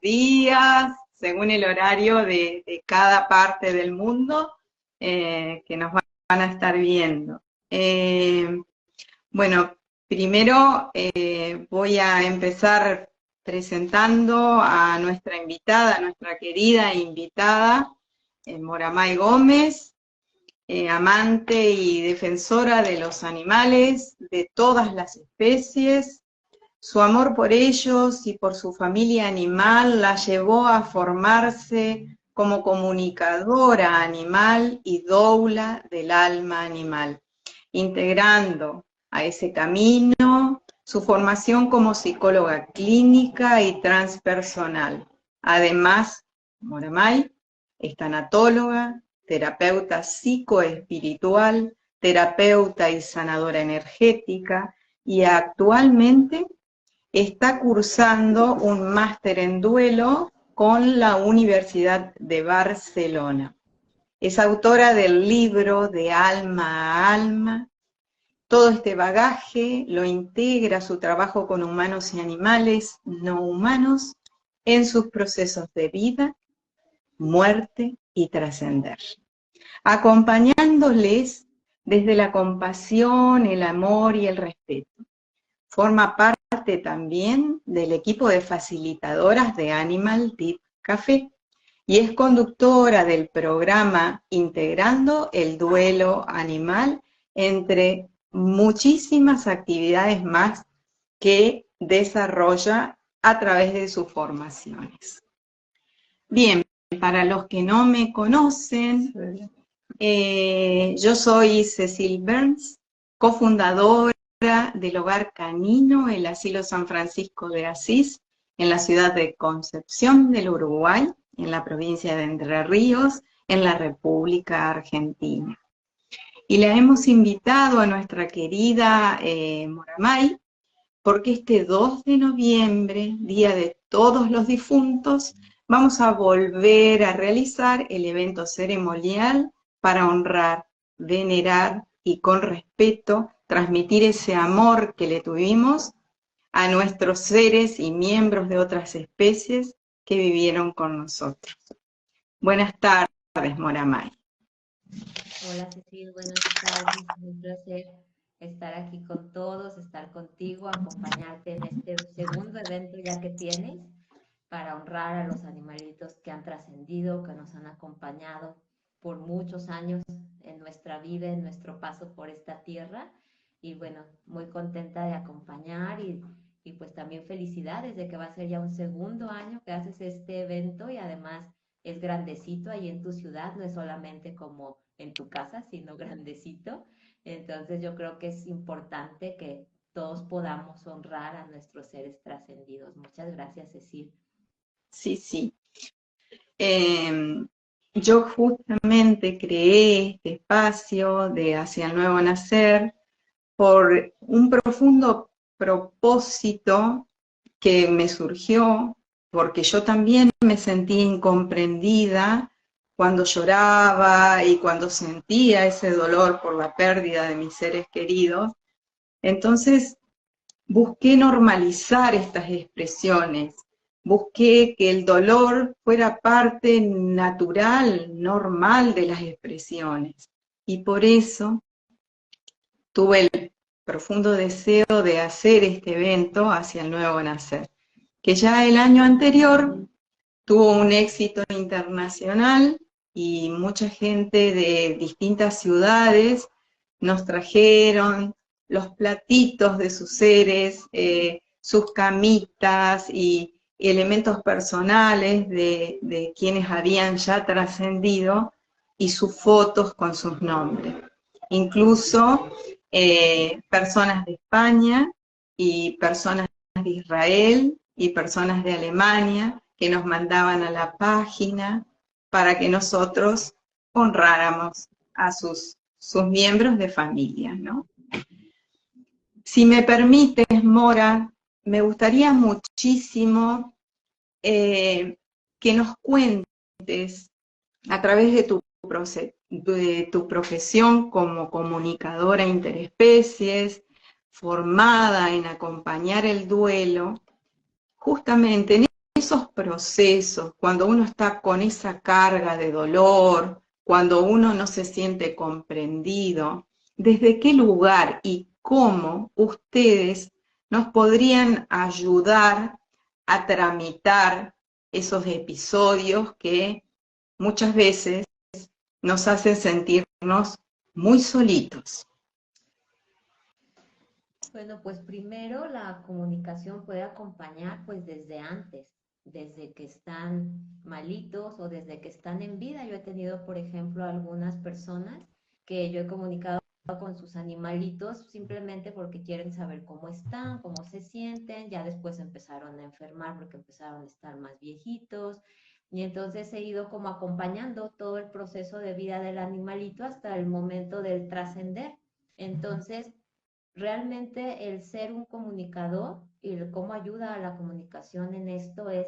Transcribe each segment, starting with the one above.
días, según el horario de cada parte del mundo que nos van a estar viendo. Bueno, primero voy a empezar presentando a nuestra invitada, a nuestra querida invitada, Moramay Gómez, amante y defensora de los animales, de todas las especies. Su amor por ellos y por su familia animal la llevó a formarse como comunicadora animal y doula del alma animal, integrando a ese camino su formación como psicóloga clínica y transpersonal. Además, Moramay es tanatóloga, terapeuta psicoespiritual, terapeuta y sanadora energética, y actualmente está cursando un máster en duelo con la Universidad de Barcelona. Es autora del libro De Alma a Alma. Todo este bagaje lo integra su trabajo con humanos y animales no humanos en sus procesos de vida, muerte y trascender, acompañándoles desde la compasión, el amor y el respeto. Forma parte también del equipo de facilitadoras de Animal Deep Café y es conductora del programa Integrando el Duelo Animal, entre muchísimas actividades más que desarrolla a través de sus formaciones. Bien, para los que no me conocen, yo soy Cecil Burns, cofundadora del Hogar Canino, el Asilo San Francisco de Asís, en la ciudad de Concepción del Uruguay, en la provincia de Entre Ríos, en la República Argentina. Y la hemos invitado a nuestra querida Moramay, porque este 2 de noviembre, Día de Todos los Difuntos, vamos a volver a realizar el evento ceremonial para honrar, venerar y con respeto transmitir ese amor que le tuvimos a nuestros seres y miembros de otras especies que vivieron con nosotros. Buenas tardes, Moramay. Hola Cecil, buenas tardes, es un placer estar aquí con todos, estar contigo, acompañarte en este segundo evento ya que tienes para honrar a los animalitos que han trascendido, que nos han acompañado por muchos años en nuestra vida, en nuestro paso por esta tierra. Y bueno, muy contenta de acompañar y pues también felicidades de que va a ser ya un segundo año que haces este evento y además es grandecito ahí en tu ciudad, no es solamente como en tu casa, sino grandecito. Entonces yo creo que es importante que todos podamos honrar a nuestros seres trascendidos. Muchas gracias, Cecil. Sí, sí. Yo justamente creé este espacio de Hacia el Nuevo Nacer por un profundo propósito que me surgió, porque yo también me sentía incomprendida cuando lloraba y cuando sentía ese dolor por la pérdida de mis seres queridos. Entonces busqué normalizar estas expresiones, busqué que el dolor fuera parte natural, normal de las expresiones. Y por eso tuve el profundo deseo de hacer este evento hacia el nuevo nacer, que ya el año anterior tuvo un éxito internacional y mucha gente de distintas ciudades nos trajeron los platitos de sus seres, sus camitas y elementos personales de quienes habían ya trascendido y sus fotos con sus nombres. Incluso personas de España y personas de Israel y personas de Alemania que nos mandaban a la página para que nosotros honráramos a sus miembros de familia, ¿no? Si me permites, Mora, me gustaría muchísimo que nos cuentes a través de tu profesión como comunicadora interespecies, formada en acompañar el duelo, justamente en esos procesos, cuando uno está con esa carga de dolor, cuando uno no se siente comprendido, ¿desde qué lugar y cómo ustedes nos podrían ayudar a tramitar esos episodios que muchas veces nos hacen sentirnos muy solitos? Bueno, pues primero la comunicación puede acompañar pues desde antes, desde que están malitos o desde que están en vida. Yo he tenido, por ejemplo, algunas personas que yo he comunicado con sus animalitos simplemente porque quieren saber cómo están, cómo se sienten, ya después empezaron a enfermar porque empezaron a estar más viejitos y entonces he ido como acompañando todo el proceso de vida del animalito hasta el momento del trascender. Entonces, realmente el ser un comunicador y el cómo ayuda a la comunicación en esto es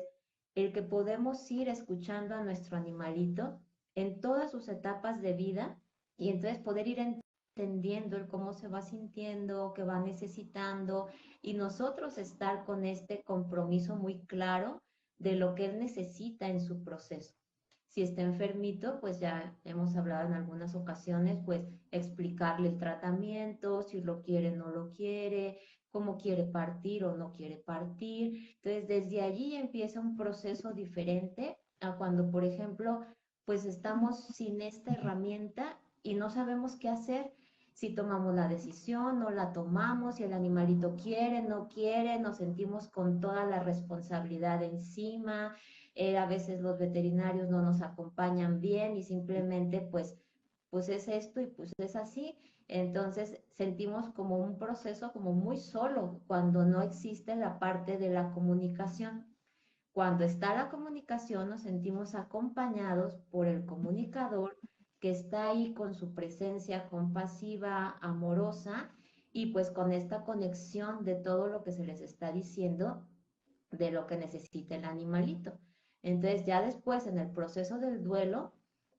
el que podemos ir escuchando a nuestro animalito en todas sus etapas de vida y entonces poder ir entendiendo el cómo se va sintiendo, qué va necesitando y nosotros estar con este compromiso muy claro de lo que él necesita en su proceso. Si está enfermito, pues ya hemos hablado en algunas ocasiones, pues explicarle el tratamiento, si lo quiere, no lo quiere, cómo quiere partir o no quiere partir. Entonces, desde allí empieza un proceso diferente a cuando, por ejemplo, pues estamos sin esta herramienta y no sabemos qué hacer. Si tomamos la decisión, no la tomamos, si el animalito quiere, no quiere, nos sentimos con toda la responsabilidad encima. A veces los veterinarios no nos acompañan bien y simplemente pues es esto y pues es así. Entonces sentimos como un proceso como muy solo cuando no existe la parte de la comunicación. Cuando está la comunicación nos sentimos acompañados por el comunicador que está ahí con su presencia compasiva, amorosa y pues con esta conexión de todo lo que se les está diciendo de lo que necesita el animalito. Entonces ya después en el proceso del duelo,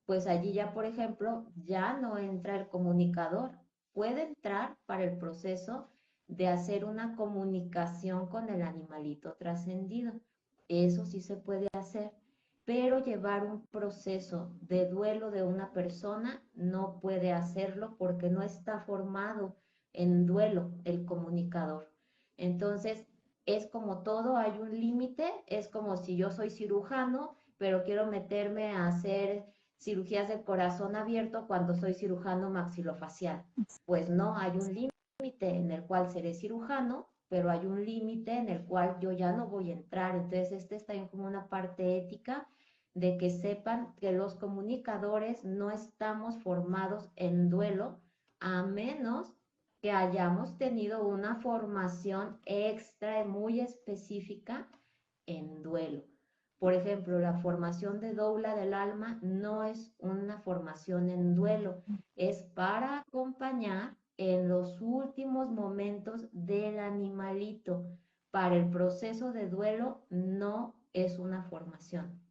pues allí ya, por ejemplo, ya no entra el comunicador, puede entrar para el proceso de hacer una comunicación con el animalito trascendido. Eso sí se puede hacer, pero llevar un proceso de duelo de una persona no puede hacerlo porque no está formado en duelo el comunicador. Entonces, es como todo, hay un límite, es como si yo soy cirujano, pero quiero meterme a hacer cirugías del corazón abierto cuando soy cirujano maxilofacial. Pues no, hay un límite en el cual seré cirujano, pero hay un límite en el cual yo ya no voy a entrar. Entonces, este está bien como una parte ética de que sepan que los comunicadores no estamos formados en duelo, a menos que hayamos tenido una formación extra muy específica en duelo. Por ejemplo, la formación de doula del alma no es una formación en duelo, es para acompañar en los últimos momentos del animalito. Para el proceso de duelo no es una formación.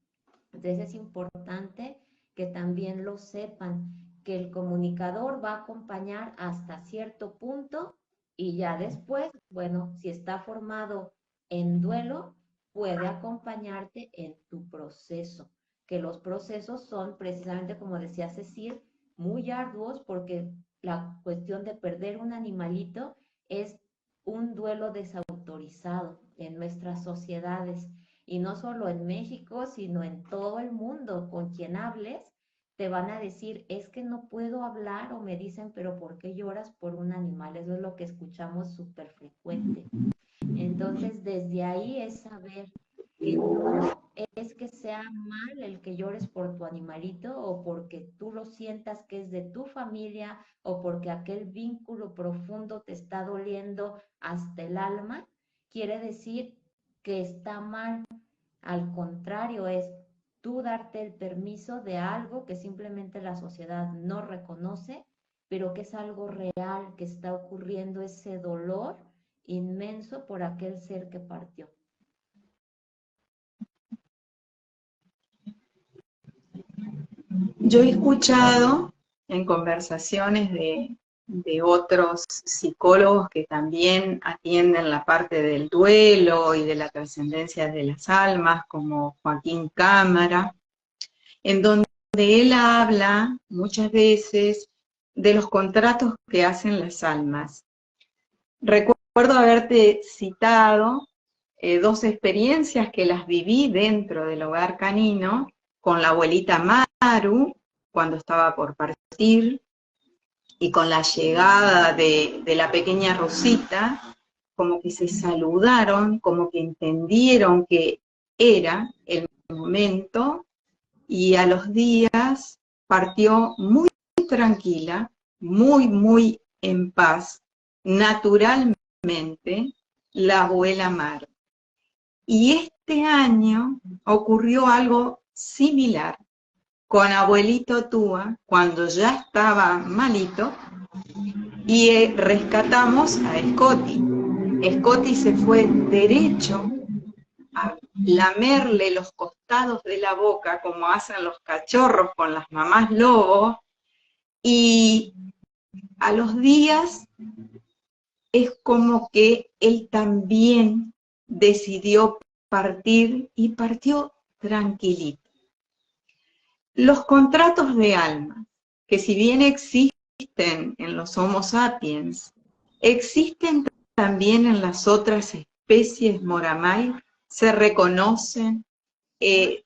Entonces es importante que también lo sepan, que el comunicador va a acompañar hasta cierto punto y ya después, bueno, si está formado en duelo, puede acompañarte en tu proceso, que los procesos son precisamente, como decía Cecil, muy arduos porque la cuestión de perder un animalito es un duelo desautorizado en nuestras sociedades y no solo en México, sino en todo el mundo. Con quien hables, te van a decir, es que no puedo hablar o me dicen, pero ¿por qué lloras por un animal? Eso es lo que escuchamos súper frecuente. Entonces, desde ahí es saber que no es que sea mal el que llores por tu animalito o porque tú lo sientas que es de tu familia o porque aquel vínculo profundo te está doliendo hasta el alma, quiere decir que está mal. Al contrario, es tú darte el permiso de algo que simplemente la sociedad no reconoce, pero que es algo real, que está ocurriendo ese dolor inmenso por aquel ser que partió. Yo he escuchado en conversaciones de otros psicólogos que también atienden la parte del duelo y de la trascendencia de las almas, como Joaquín Cámara, en donde él habla muchas veces de los contratos que hacen las almas. Recuerdo haberte citado dos experiencias que las viví dentro del hogar canino, con la abuelita Maru, cuando estaba por partir, y con la llegada de la pequeña Rosita, como que se saludaron, como que entendieron que era el momento, y a los días partió muy tranquila, muy en paz, naturalmente, la abuela Mar. Y este año ocurrió algo similar con abuelito Túa, cuando ya estaba malito, y rescatamos a Scotty. Scotty se fue derecho a lamerle los costados de la boca, como hacen los cachorros con las mamás lobos, y a los días es como que él también decidió partir, y partió tranquilito. Los contratos de alma, que si bien existen en los Homo sapiens, existen también en las otras especies Moramay, se reconocen,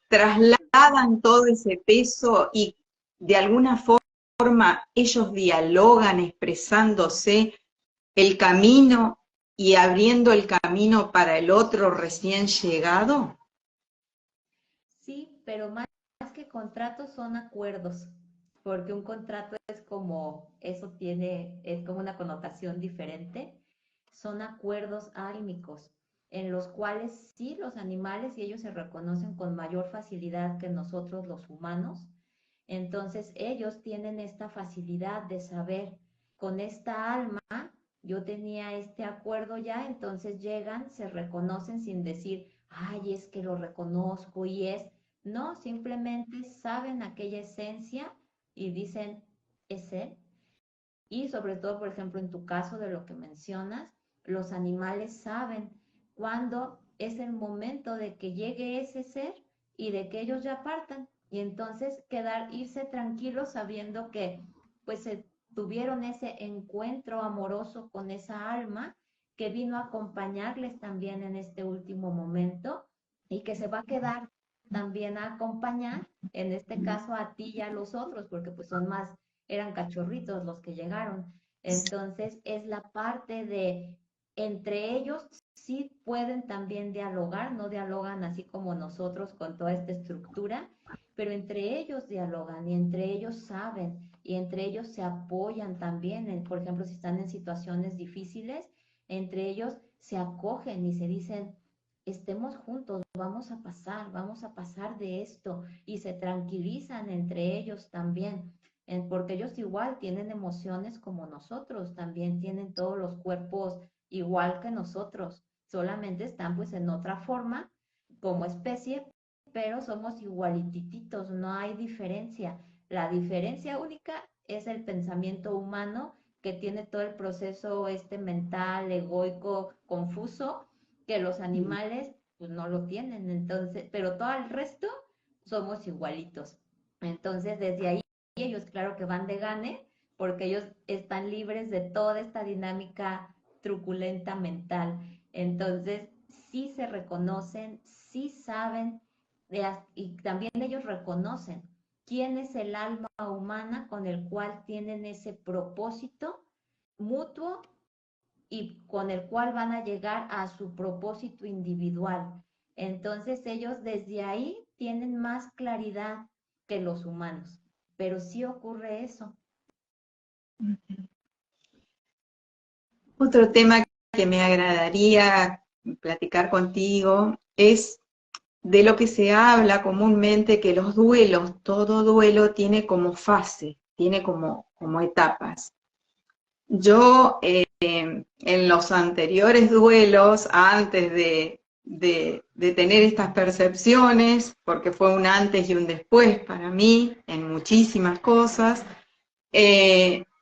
trasladan todo ese peso y de alguna forma ellos dialogan expresándose el camino y abriendo el camino para el otro recién llegado. Sí, pero más que contratos son acuerdos, porque un contrato es como, eso tiene, es como una connotación diferente, son acuerdos álmicos, en los cuales sí los animales y ellos se reconocen con mayor facilidad que nosotros los humanos, entonces ellos tienen esta facilidad de saber, con esta alma yo tenía este acuerdo ya, entonces llegan, se reconocen sin decir, ay, es que lo reconozco y es, no, simplemente saben aquella esencia y dicen, es él. Y sobre todo, por ejemplo, en tu caso de lo que mencionas, los animales saben cuándo es el momento de que llegue ese ser y de que ellos ya partan. Y entonces irse tranquilos sabiendo que pues se tuvieron ese encuentro amoroso con esa alma que vino a acompañarles también en este último momento y que se va a quedar también a acompañar, en este caso a ti y a los otros, porque pues son más, eran cachorritos los que llegaron. Entonces es la parte de entre ellos sí pueden también dialogar, no dialogan así como nosotros con toda esta estructura, pero entre ellos dialogan y entre ellos saben y entre ellos se apoyan también, por ejemplo, si están en situaciones difíciles, entre ellos se acogen y se dicen, estemos juntos, vamos a pasar de esto y se tranquilizan entre ellos también, porque ellos igual tienen emociones como nosotros, también tienen todos los cuerpos igual que nosotros, solamente están pues en otra forma como especie, pero somos igualitititos, no hay diferencia. La diferencia única es el pensamiento humano que tiene todo el proceso este mental, egoico, confuso, que los animales pues no lo tienen, entonces, pero todo el resto somos igualitos. Entonces, desde ahí ellos claro que van de gane, porque ellos están libres de toda esta dinámica truculenta mental. Entonces, sí se reconocen, sí saben, y también ellos reconocen quién es el alma humana con el cual tienen ese propósito mutuo y con el cual van a llegar a su propósito individual. Entonces ellos desde ahí tienen más claridad que los humanos, pero sí ocurre eso. Otro tema que me agradaría platicar contigo es de lo que se habla comúnmente, que los duelos, todo duelo tiene como fase, tiene como etapas. Yo en los anteriores duelos, antes de tener estas percepciones, porque fue un antes y un después para mí en muchísimas cosas,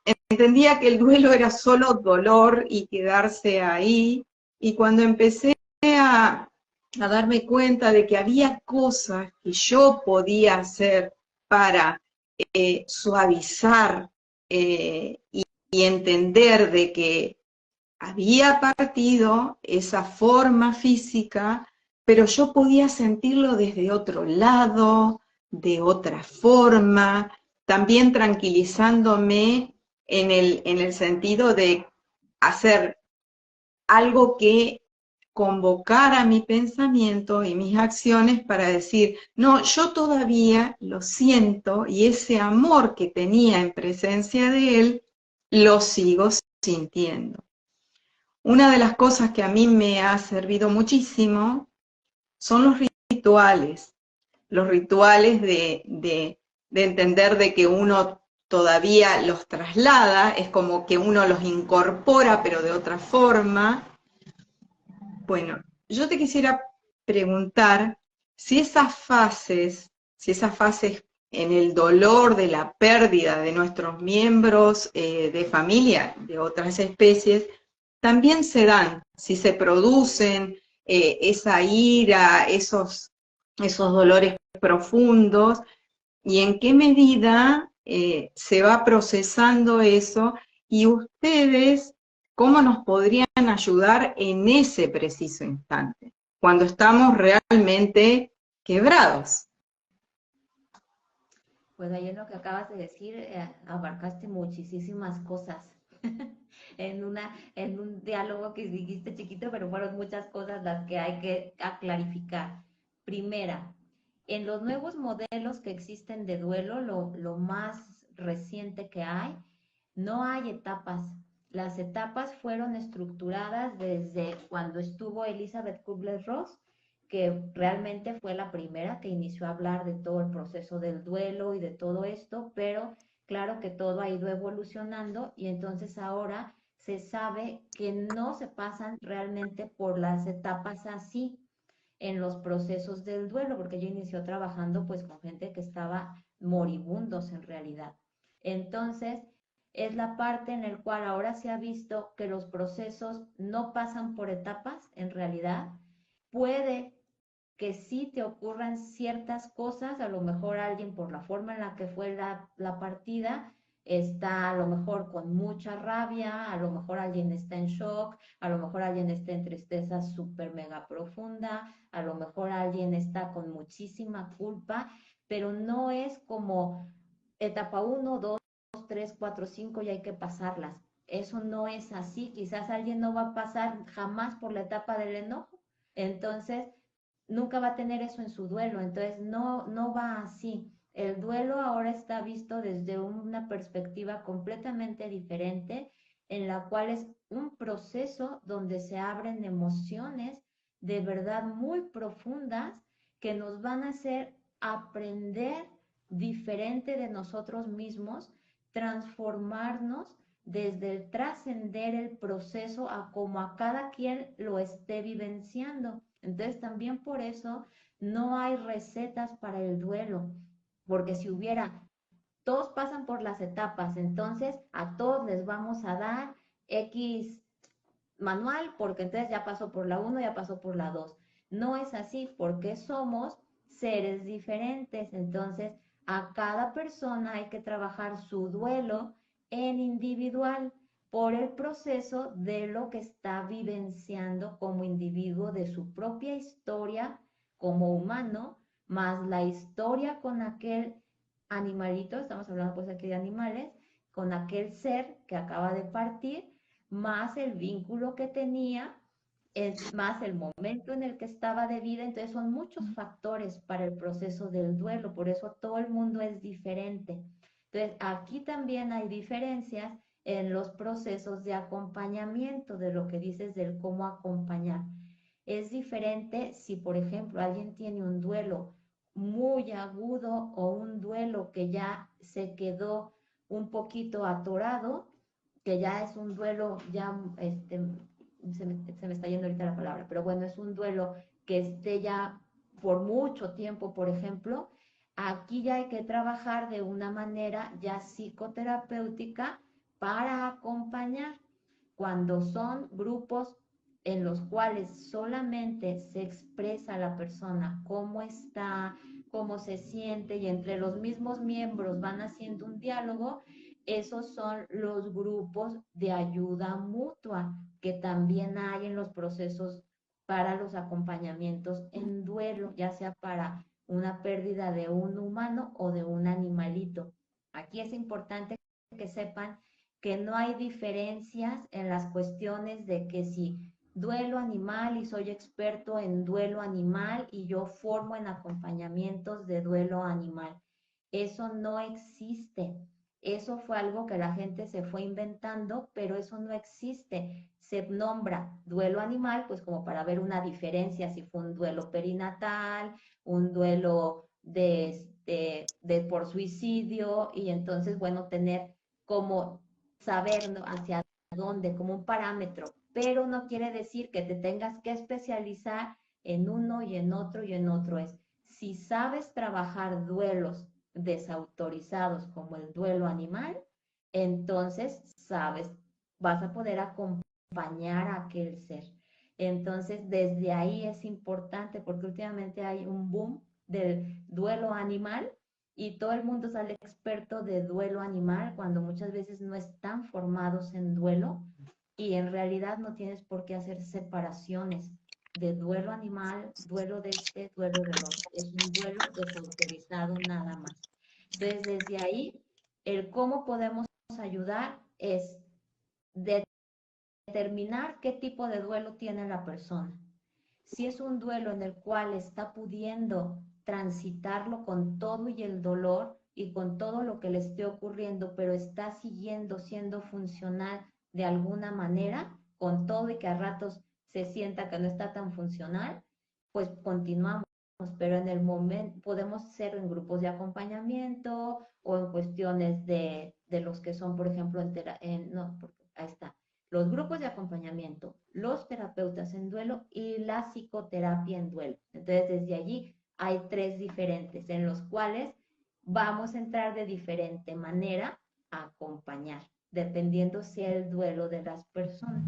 entendía que el duelo era solo dolor y quedarse ahí, y cuando empecé a darme cuenta de que había cosas que yo podía hacer para suavizar y entender de que había partido esa forma física, pero yo podía sentirlo desde otro lado, de otra forma, también tranquilizándome en el sentido de hacer algo que convocara mi pensamiento y mis acciones para decir, no, yo todavía lo siento y ese amor que tenía en presencia de él, lo sigo sintiendo. Una de las cosas que a mí me ha servido muchísimo son los rituales de entender de que uno todavía los traslada, es como que uno los incorpora pero de otra forma. Bueno, yo te quisiera preguntar si esas fases en el dolor de la pérdida de nuestros miembros de familia de otras especies, también se dan, si se producen esa ira, esos dolores profundos, y en qué medida se va procesando eso, y ustedes, ¿cómo nos podrían ayudar en ese preciso instante, cuando estamos realmente quebrados? Pues ahí en lo que acabas de decir, abarcaste muchísimas cosas en un diálogo que dijiste chiquito, pero fueron muchas cosas las que hay que clarificar. Primera, en los nuevos modelos que existen de duelo, lo más reciente que hay, no hay etapas. Las etapas fueron estructuradas desde cuando estuvo Elizabeth Kubler-Ross, que realmente fue la primera que inició a hablar de todo el proceso del duelo y de todo esto, pero claro que todo ha ido evolucionando y entonces ahora se sabe que no se pasan realmente por las etapas así en los procesos del duelo, porque ella inició trabajando pues con gente que estaba moribundos en realidad. Entonces, es la parte en la cual ahora se ha visto que los procesos no pasan por etapas en realidad. Puede que sí te ocurran ciertas cosas, a lo mejor alguien por la forma en la que fue la partida, está a lo mejor con mucha rabia, a lo mejor alguien está en shock, a lo mejor alguien está en tristeza súper mega profunda, a lo mejor alguien está con muchísima culpa, pero no es como etapa 1, 2, 3, 4, 5 y hay que pasarlas. Eso no es así, quizás alguien no va a pasar jamás por la etapa del enojo. Entonces, nunca va a tener eso en su duelo, entonces no va así. El duelo ahora está visto desde una perspectiva completamente diferente, en la cual es un proceso donde se abren emociones de verdad muy profundas que nos van a hacer aprender diferente de nosotros mismos, transformarnos desde el trascender el proceso a como a cada quien lo esté vivenciando. Entonces también por eso no hay recetas para el duelo, porque si hubiera, todos pasan por las etapas, entonces a todos les vamos a dar X manual, porque entonces ya pasó por la 1, ya pasó por la 2. No es así, porque somos seres diferentes, entonces a cada persona hay que trabajar su duelo en individual por el proceso de lo que está vivenciando como individuo, de su propia historia como humano, más la historia con aquel animalito, estamos hablando pues aquí de animales, con aquel ser que acaba de partir, más el vínculo que tenía, más el momento en el que estaba de vida. Entonces son muchos factores para el proceso del duelo, por eso todo el mundo es diferente. Entonces aquí también hay diferencias en los procesos de acompañamiento, de lo que dices del cómo acompañar. Es diferente si, por ejemplo, alguien tiene un duelo muy agudo o un duelo que ya se quedó un poquito atorado, que ya es un duelo, ya se me está yendo ahorita la palabra, pero bueno, es un duelo que esté ya por mucho tiempo, por ejemplo, aquí ya hay que trabajar de una manera ya psicoterapéutica para acompañar. Cuando son grupos en los cuales solamente se expresa la persona cómo está, cómo se siente y entre los mismos miembros van haciendo un diálogo, esos son los grupos de ayuda mutua que también hay en los procesos para los acompañamientos en duelo, ya sea para una pérdida de un humano o de un animalito. Aquí es importante que sepan que no hay diferencias en las cuestiones de que si duelo animal y soy experto en duelo animal y yo formo en acompañamientos de duelo animal. Eso no existe. Eso fue algo que la gente se fue inventando, pero eso no existe. Se nombra duelo animal, pues como para ver una diferencia, si fue un duelo perinatal, un duelo de por suicidio, y entonces, bueno, tener como saber, ¿no?, hacia dónde, como un parámetro, pero no quiere decir que te tengas que especializar en uno y en otro y en otro. Es, si sabes trabajar duelos desautorizados como el duelo animal, entonces sabes, vas a poder acompañar a aquel ser. Entonces, desde ahí es importante porque últimamente hay un boom del duelo animal y todo el mundo sale experto de duelo animal cuando muchas veces no están formados en duelo y en realidad no tienes por qué hacer separaciones de duelo animal, duelo de este, duelo del otro. Es un duelo desautorizado nada más. Entonces, desde ahí, el cómo podemos ayudar es determinar qué tipo de duelo tiene la persona. Si es un duelo en el cual está pudiendo transitarlo con todo y el dolor y con todo lo que le esté ocurriendo, pero está siguiendo siendo funcional de alguna manera, con todo y que a ratos se sienta que no está tan funcional, pues continuamos. Pero en el momento podemos ser en grupos de acompañamiento o en cuestiones de los que son, por ejemplo, no, ahí está, los grupos de acompañamiento, los terapeutas en duelo y la psicoterapia en duelo. Entonces, desde allí hay 3 diferentes en los cuales vamos a entrar de diferente manera a acompañar, dependiendo si el duelo de las personas.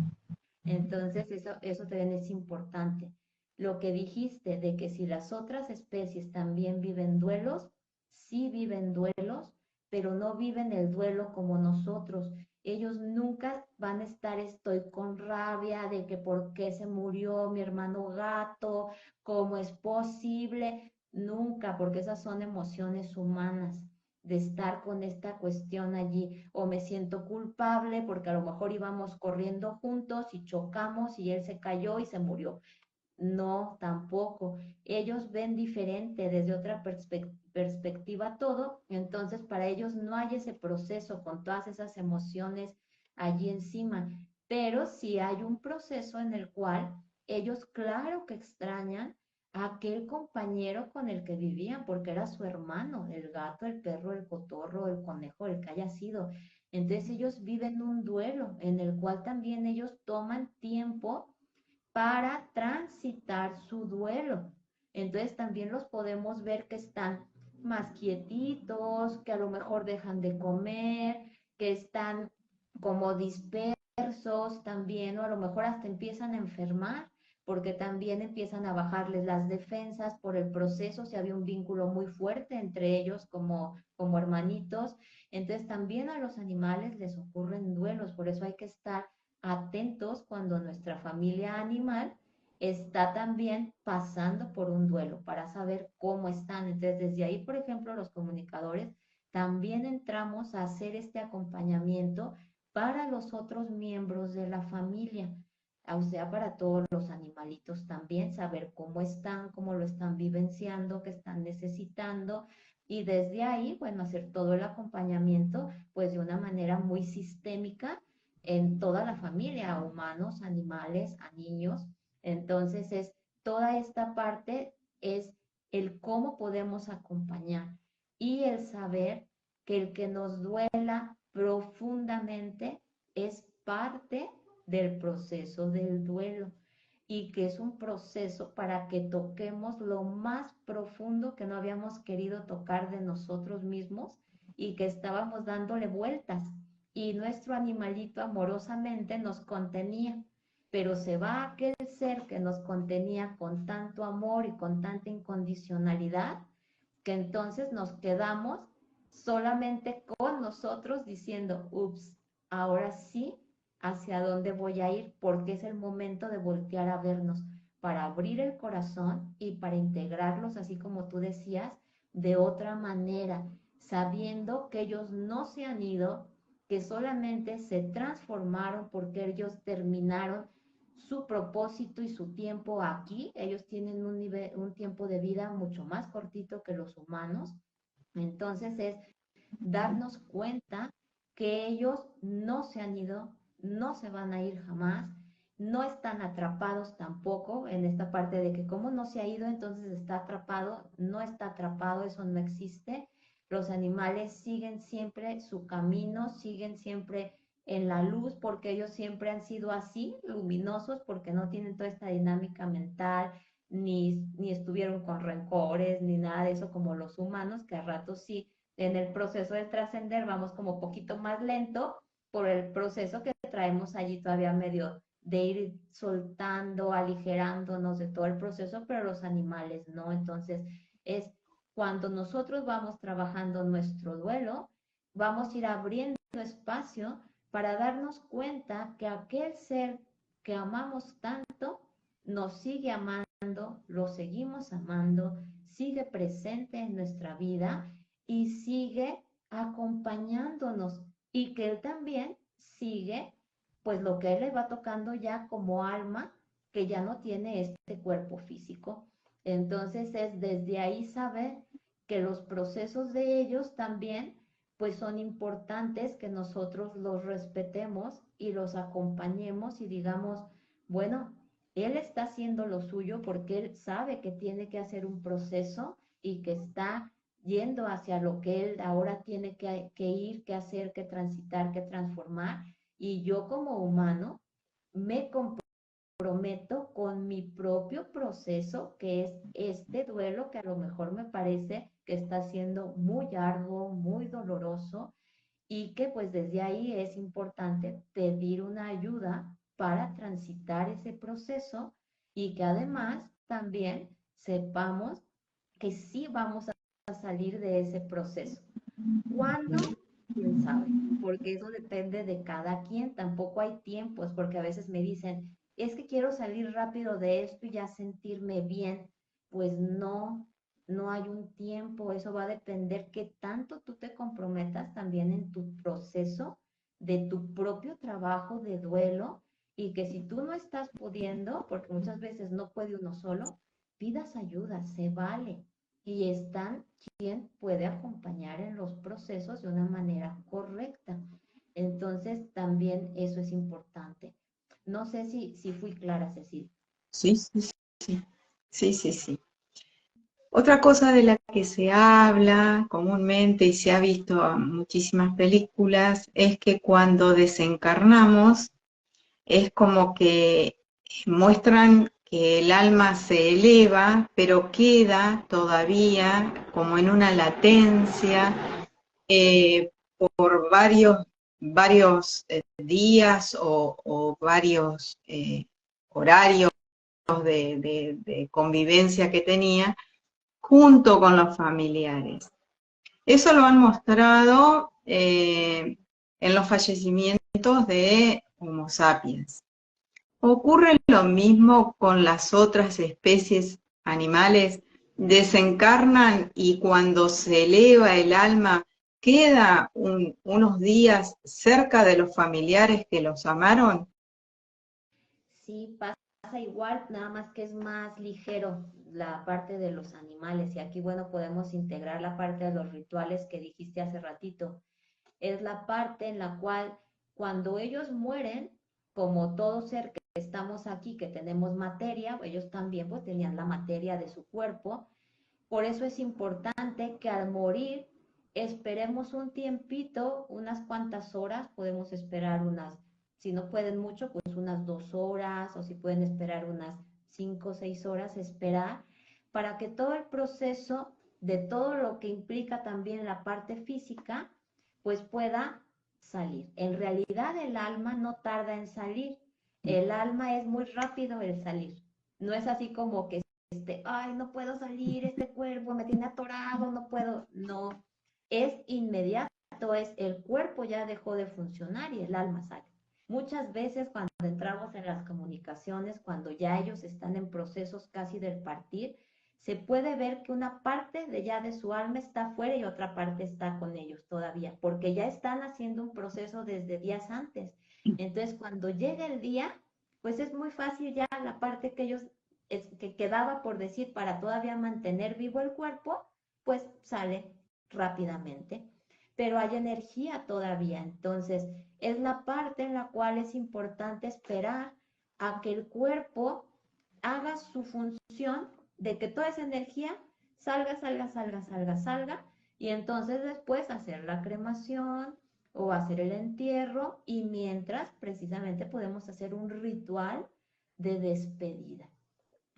Entonces, eso también es importante. Lo que dijiste de que si las otras especies también viven duelos, sí viven duelos, pero no viven el duelo como nosotros. Ellos nunca van a estar, estoy con rabia de que por qué se murió mi hermano gato, cómo es posible, nunca, porque esas son emociones humanas de estar con esta cuestión allí, o me siento culpable porque a lo mejor íbamos corriendo juntos y chocamos y él se cayó y se murió. No, tampoco. Ellos ven diferente desde otra perspectiva todo, entonces para ellos no hay ese proceso con todas esas emociones allí encima, pero sí hay un proceso en el cual ellos claro que extrañan a aquel compañero con el que vivían, porque era su hermano, el gato, el perro, el cotorro, el conejo, el que haya sido. Entonces ellos viven un duelo en el cual también ellos toman tiempo para transitar su duelo. Entonces también los podemos ver que están más quietitos, que a lo mejor dejan de comer, que están como dispersos también, o a lo mejor hasta empiezan a enfermar, porque también empiezan a bajarles las defensas por el proceso, si había un vínculo muy fuerte entre ellos como hermanitos. Entonces también a los animales les ocurren duelos, por eso hay que estar atentos cuando nuestra familia animal está también pasando por un duelo para saber cómo están. Entonces, desde ahí, por ejemplo, los comunicadores también entramos a hacer este acompañamiento para los otros miembros de la familia, o sea, para todos los animalitos también, saber cómo están, cómo lo están vivenciando, qué están necesitando. Y desde ahí, bueno, hacer todo el acompañamiento, pues de una manera muy sistémica en toda la familia, a humanos, animales, a niños. Entonces es toda esta parte es el cómo podemos acompañar y el saber que el que nos duela profundamente es parte del proceso del duelo y que es un proceso para que toquemos lo más profundo que no habíamos querido tocar de nosotros mismos y que estábamos dándole vueltas y nuestro animalito amorosamente nos contenía, pero se va aquel ser que nos contenía con tanto amor y con tanta incondicionalidad, que entonces nos quedamos solamente con nosotros diciendo, ups, ahora sí, ¿hacia dónde voy a ir? Porque es el momento de voltear a vernos, para abrir el corazón y para integrarlos, así como tú decías, de otra manera, sabiendo que ellos no se han ido, que solamente se transformaron porque ellos terminaron su propósito y su tiempo aquí. Ellos tienen un tiempo de vida mucho más cortito que los humanos. Entonces es darnos cuenta que ellos no se han ido, no se van a ir jamás, no están atrapados tampoco en esta parte de que como no se ha ido, entonces está atrapado, no está atrapado, eso no existe. Los animales siguen siempre su camino, siguen siempre en la luz, porque ellos siempre han sido así, luminosos, porque no tienen toda esta dinámica mental, ni estuvieron con rencores, ni nada de eso como los humanos, que a ratos sí en el proceso de trascender vamos como poquito más lento por el proceso que traemos allí todavía medio de ir soltando, aligerándonos de todo el proceso, pero los animales no. Entonces es cuando nosotros vamos trabajando nuestro duelo, vamos a ir abriendo espacio para darnos cuenta que aquel ser que amamos tanto nos sigue amando, lo seguimos amando, sigue presente en nuestra vida y sigue acompañándonos y que él también sigue pues lo que él le va tocando ya como alma que ya no tiene este cuerpo físico. Entonces es desde ahí saber que los procesos de ellos también pues son importantes, que nosotros los respetemos y los acompañemos y digamos, bueno, él está haciendo lo suyo porque él sabe que tiene que hacer un proceso y que está yendo hacia lo que él ahora tiene que ir, que hacer, que transitar, que transformar. Y yo como humano me comprometo con mi propio proceso, que es este duelo que a lo mejor me parece que está siendo muy arduo, muy doloroso y que pues desde ahí es importante pedir una ayuda para transitar ese proceso y que además también sepamos que sí vamos a salir de ese proceso. ¿Cuándo? ¿Quién sabe? Porque eso depende de cada quien. Tampoco hay tiempos, porque a veces me dicen, es que quiero salir rápido de esto y ya sentirme bien. Pues no, no hay un tiempo. Eso va a depender qué tanto tú te comprometas también en tu proceso de tu propio trabajo de duelo y que si tú no estás pudiendo, porque muchas veces no puede uno solo, pidas ayuda, se vale. Y están quien puede acompañar en los procesos de una manera correcta. Entonces, también eso es importante. No sé si fui clara, Cecilia. Sí, sí, sí, sí, sí, sí. Otra cosa de la que se habla comúnmente y se ha visto en muchísimas películas es que cuando desencarnamos es como que muestran que el alma se eleva, pero queda todavía como en una latencia por varios días o varios horarios de convivencia que tenía junto con los familiares. Eso lo han mostrado en los fallecimientos de Homo sapiens. ¿Ocurre lo mismo con las otras especies animales? ¿Desencarnan y cuando se eleva el alma queda unos días cerca de los familiares que los amaron? Sí, pasa igual, nada más que es más ligero la parte de los animales. Y aquí, bueno, podemos integrar la parte de los rituales que dijiste hace ratito. Es la parte en la cual cuando ellos mueren, como todo ser que estamos aquí, que tenemos materia, ellos también pues tenían la materia de su cuerpo. Por eso es importante que al morir esperemos un tiempito, unas cuantas horas, podemos esperar unas, si no pueden mucho, pues unas 2 horas, o si pueden esperar unas 5 o 6 horas, esperar para que todo el proceso de todo lo que implica también la parte física, pues pueda salir. En realidad el alma no tarda en salir. El alma es muy rápido el salir. No es así como que ay, no puedo salir, este cuerpo me tiene atorado, no puedo. No, es inmediato, es el cuerpo ya dejó de funcionar y el alma sale. Muchas veces cuando entramos en las comunicaciones, cuando ya ellos están en procesos casi del partir, se puede ver que una parte de ya de su alma está fuera y otra parte está con ellos todavía, porque ya están haciendo un proceso desde días antes. Entonces, cuando llega el día, pues es muy fácil ya la parte que ellos, que quedaba por decir para todavía mantener vivo el cuerpo, pues sale rápidamente. Pero hay energía todavía, entonces es la parte en la cual es importante esperar a que el cuerpo haga su función de que toda esa energía salga, y entonces después hacer la cremación o hacer el entierro, y mientras precisamente podemos hacer un ritual de despedida.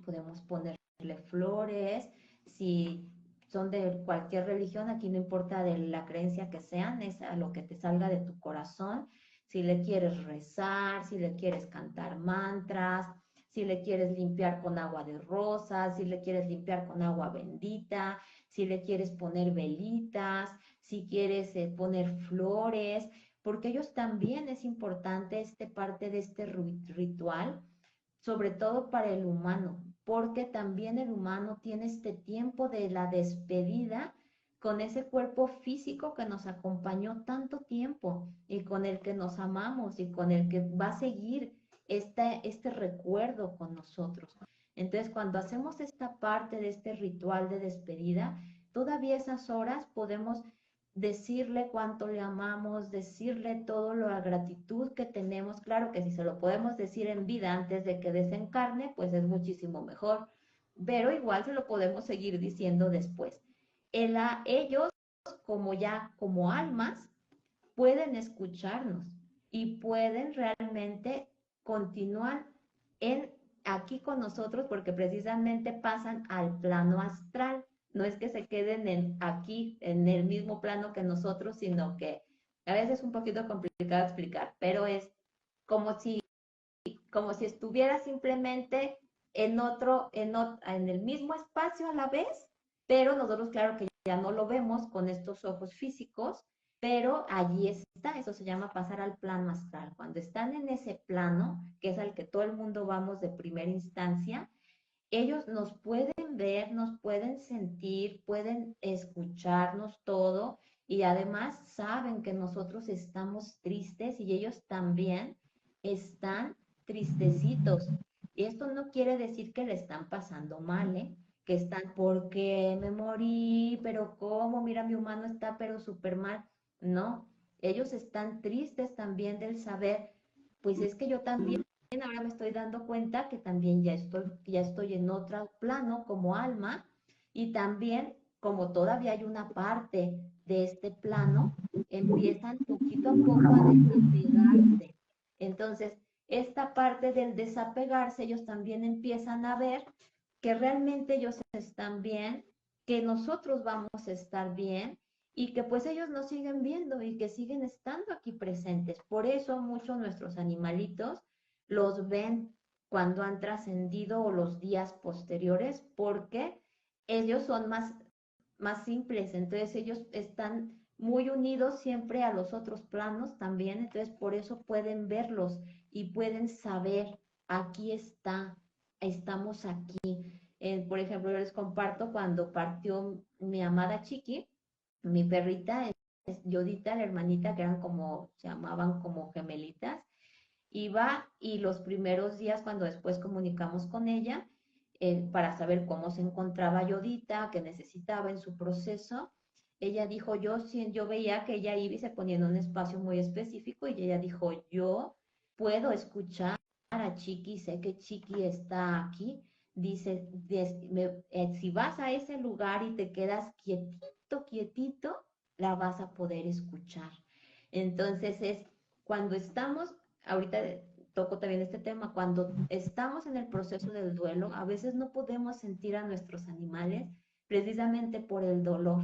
Podemos ponerle flores, si son de cualquier religión, aquí no importa de la creencia que sean, es a lo que te salga de tu corazón. Si le quieres rezar, si le quieres cantar mantras, si le quieres limpiar con agua de rosas, si le quieres limpiar con agua bendita, si le quieres poner velitas, si quieres poner flores, porque ellos también es importante parte de este ritual, sobre todo para el humano, porque también el humano tiene este tiempo de la despedida con ese cuerpo físico que nos acompañó tanto tiempo y con el que nos amamos y con el que va a seguir este recuerdo con nosotros. Entonces, cuando hacemos esta parte de este ritual de despedida, todavía esas horas podemos decirle cuánto le amamos, decirle todo la gratitud que tenemos. Claro que si se lo podemos decir en vida antes de que desencarne, pues es muchísimo mejor, pero igual se lo podemos seguir diciendo después. Ellos, como ya como almas, pueden escucharnos y pueden realmente continuar en aquí con nosotros, porque precisamente pasan al plano astral. No es que se queden aquí, en el mismo plano que nosotros, sino que a veces es un poquito complicado explicar, pero es como si, como si estuviera simplemente en el mismo espacio a la vez, pero nosotros claro que ya no lo vemos con estos ojos físicos, pero allí está. Eso se llama pasar al plano astral. Cuando están en ese plano, que es al que todo el mundo vamos de primera instancia, ellos nos pueden ver, nos pueden sentir, pueden escucharnos todo, y además saben que nosotros estamos tristes y ellos también están tristecitos. Y esto no quiere decir que le están pasando mal, ¿eh? Que están, porque me morí, pero cómo, mira, mi humano está pero súper mal. No, ellos están tristes también del saber, pues es que yo también ahora me estoy dando cuenta que también ya estoy en otro plano como alma, y también como todavía hay una parte de este plano, empiezan poquito a poco a desapegarse. Entonces, esta parte del desapegarse, ellos también empiezan a ver que realmente ellos están bien, que nosotros vamos a estar bien, y que pues ellos nos siguen viendo y que siguen estando aquí presentes. Por eso muchos nuestros animalitos los ven cuando han trascendido o los días posteriores, porque ellos son más simples, entonces ellos están muy unidos siempre a los otros planos también, entonces por eso pueden verlos y pueden saber, aquí está, estamos aquí. Por ejemplo, yo les comparto cuando partió mi amada Chiqui, mi perrita, es Yodita, la hermanita, que eran como, se llamaban como gemelitas. Iba, y los primeros días, cuando después comunicamos con ella, para saber cómo se encontraba Yodita, qué necesitaba en su proceso, ella dijo, yo veía que ella iba y se ponía en un espacio muy específico, y ella dijo, yo puedo escuchar a Chiqui, sé que Chiqui está aquí. Dice, si vas a ese lugar y te quedas quietito, la vas a poder escuchar. Entonces cuando estamos, ahorita toco también este tema, cuando estamos en el proceso del duelo, a veces no podemos sentir a nuestros animales precisamente por el dolor.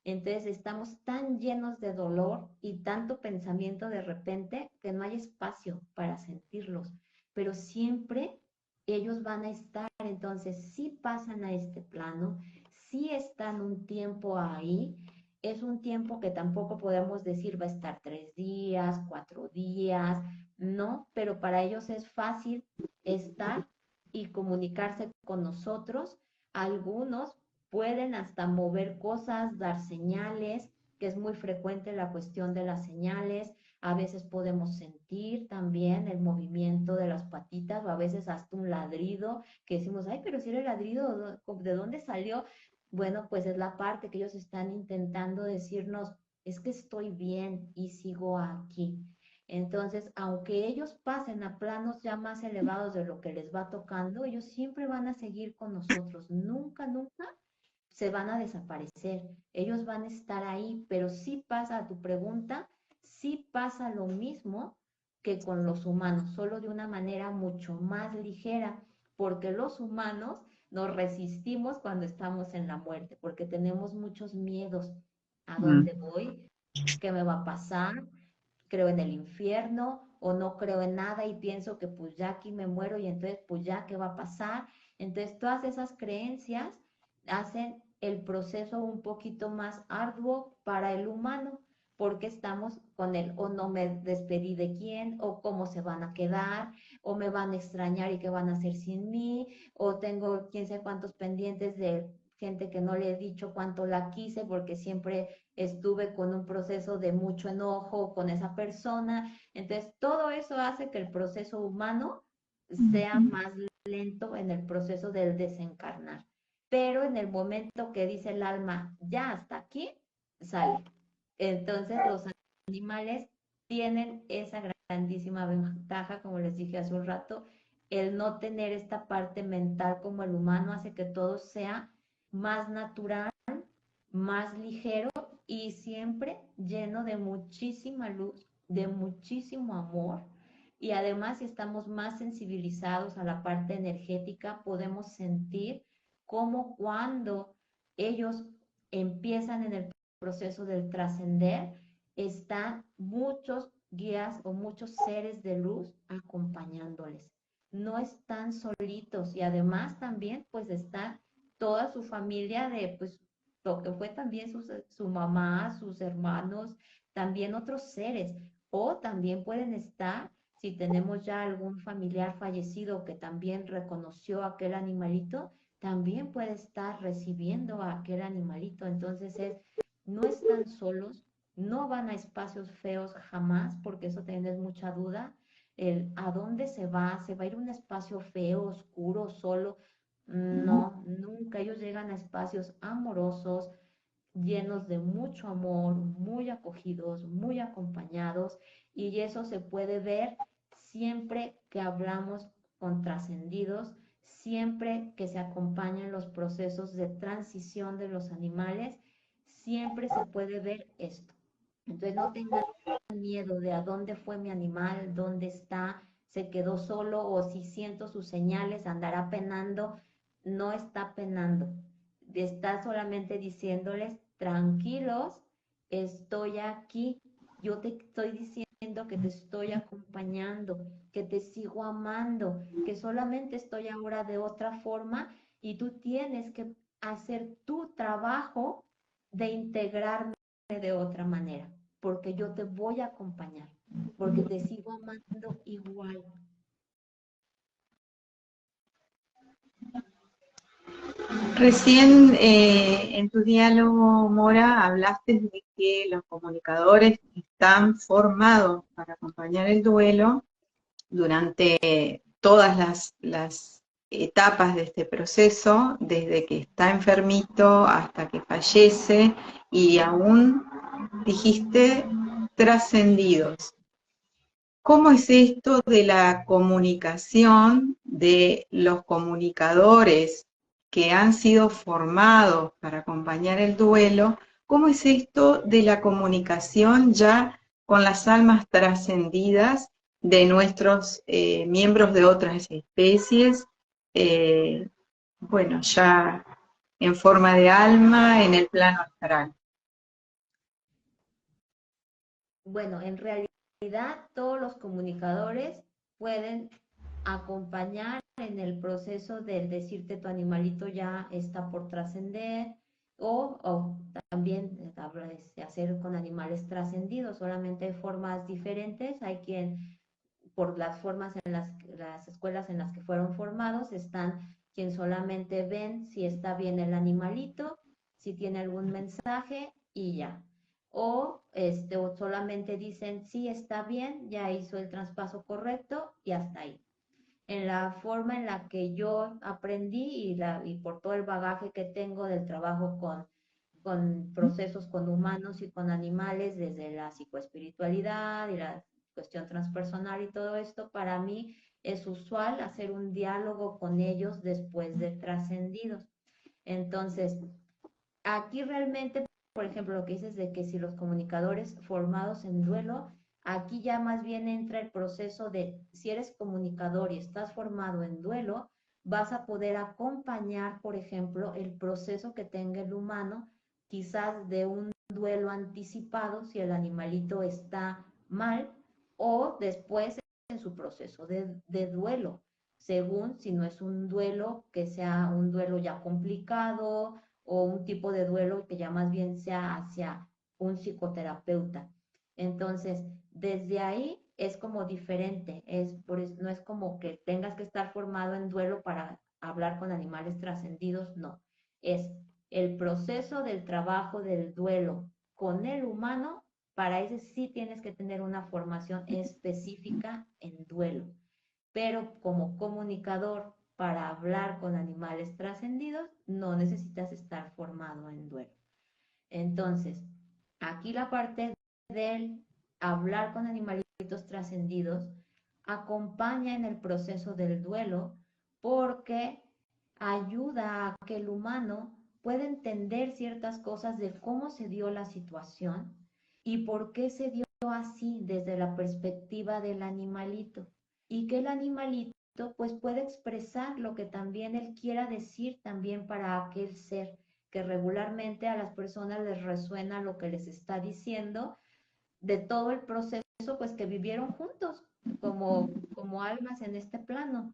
Entonces estamos tan llenos de dolor y tanto pensamiento de repente que no hay espacio para sentirlos, pero siempre ellos van a estar, entonces sí pasan a este plano, sí están un tiempo ahí, es un tiempo que tampoco podemos decir va a estar 3 días, 4 días, no, pero para ellos es fácil estar y comunicarse con nosotros. Algunos pueden hasta mover cosas, dar señales, que es muy frecuente la cuestión de las señales. A veces podemos sentir también el movimiento de las patitas o a veces hasta un ladrido que decimos, ay, pero si era el ladrido, ¿de dónde salió? Bueno, pues es la parte que ellos están intentando decirnos, es que estoy bien y sigo aquí. Entonces, aunque ellos pasen a planos ya más elevados de lo que les va tocando, ellos siempre van a seguir con nosotros. Nunca, nunca se van a desaparecer. Ellos van a estar ahí, pero sí pasa a tu pregunta, sí pasa lo mismo que con los humanos, solo de una manera mucho más ligera, porque los humanos nos resistimos cuando estamos en la muerte, porque tenemos muchos miedos. ¿A dónde voy? ¿Qué me va a pasar? ¿Creo en el infierno o no creo en nada y pienso que pues ya aquí me muero y entonces pues ya qué va a pasar? Entonces todas esas creencias hacen el proceso un poquito más arduo para el humano, porque estamos con el o no me despedí de quién, o cómo se van a quedar, o me van a extrañar y qué van a hacer sin mí, o tengo quién sabe cuántos pendientes de gente que no le he dicho cuánto la quise porque siempre estuve con un proceso de mucho enojo con esa persona. Entonces, todo eso hace que el proceso humano sea Ujú. más lento en el proceso del desencarnar. Pero en el momento que dice el alma, ya hasta aquí, sale. Entonces, los animales tienen esa grandísima ventaja, como les dije hace un rato, el no tener esta parte mental como el humano hace que todo sea más natural, más ligero y siempre lleno de muchísima luz, de muchísimo amor. Y además, si estamos más sensibilizados a la parte energética, podemos sentir cómo cuando ellos empiezan en el proceso del trascender, están muchos guías o muchos seres de luz acompañándoles. No están solitos y además también pues está toda su familia de pues lo que fue también su mamá, sus hermanos, también otros seres, o también pueden estar, si tenemos ya algún familiar fallecido que también reconoció a aquel animalito, también puede estar recibiendo a aquel animalito. Entonces no están solos, no van a espacios feos jamás, porque eso también es mucha duda. ¿A dónde se va a ir a un espacio feo, oscuro, solo? No, nunca. Ellos llegan a espacios amorosos, llenos de mucho amor, muy acogidos, muy acompañados, y eso se puede ver siempre que hablamos con trascendidos, siempre que se acompañan los procesos de transición de los animales, siempre se puede ver esto. Entonces no tengan miedo de a dónde fue mi animal, dónde está, se quedó solo o si siento sus señales, andará penando. No está penando, está solamente diciéndoles, tranquilos, estoy aquí, yo te estoy diciendo que te estoy acompañando, que te sigo amando, que solamente estoy ahora de otra forma y tú tienes que hacer tu trabajo de integrarme de otra manera, porque yo te voy a acompañar, porque te sigo amando igual. Recién en tu diálogo, Mora, hablaste de que los comunicadores están formados para acompañar el duelo durante todas las etapas de este proceso, desde que está enfermito hasta que fallece, y aún dijiste trascendidos. ¿Cómo es esto de la comunicación de los comunicadores que han sido formados para acompañar el duelo? ¿Cómo es esto de la comunicación ya con las almas trascendidas de nuestros miembros de otras especies? eh, bueno, ya en forma de alma en el plano astral. Bueno, en realidad todos los comunicadores pueden acompañar en el proceso del decirte tu animalito ya está por trascender o también hacer con animales trascendidos, solamente hay formas diferentes, hay quien por las formas en las escuelas en las que fueron formados están quien solamente ven si está bien el animalito, si tiene algún mensaje y ya o solamente dicen, sí, está bien, ya hizo el traspaso correcto y hasta ahí. En la forma en la que yo aprendí y por todo el bagaje que tengo del trabajo con procesos con humanos y con animales, desde la psicoespiritualidad y la cuestión transpersonal y todo esto, para mí es usual hacer un diálogo con ellos después de trascendidos. Entonces, aquí realmente, por ejemplo, lo que dices de que si los comunicadores formados en duelo, aquí ya más bien entra el proceso de si eres comunicador y estás formado en duelo, vas a poder acompañar, por ejemplo, el proceso que tenga el humano, quizás de un duelo anticipado, si el animalito está mal, o después en su proceso de duelo, según si no es un duelo que sea un duelo ya complicado o un tipo de duelo que ya más bien sea hacia un psicoterapeuta. Entonces, desde ahí es como diferente, no es como que tengas que estar formado en duelo para hablar con animales trascendidos, no. Es el proceso del trabajo del duelo con el humano, para ese sí tienes que tener una formación específica en duelo, pero como comunicador para hablar con animales trascendidos no necesitas estar formado en duelo. Entonces, aquí la parte del hablar con animalitos trascendidos acompaña en el proceso del duelo porque ayuda a que el humano pueda entender ciertas cosas de cómo se dio la situación y por qué se dio así desde la perspectiva del animalito y que el animalito pues puede expresar lo que también él quiera decir también para aquel ser que regularmente a las personas les resuena lo que les está diciendo de todo el proceso pues que vivieron juntos como almas en este plano.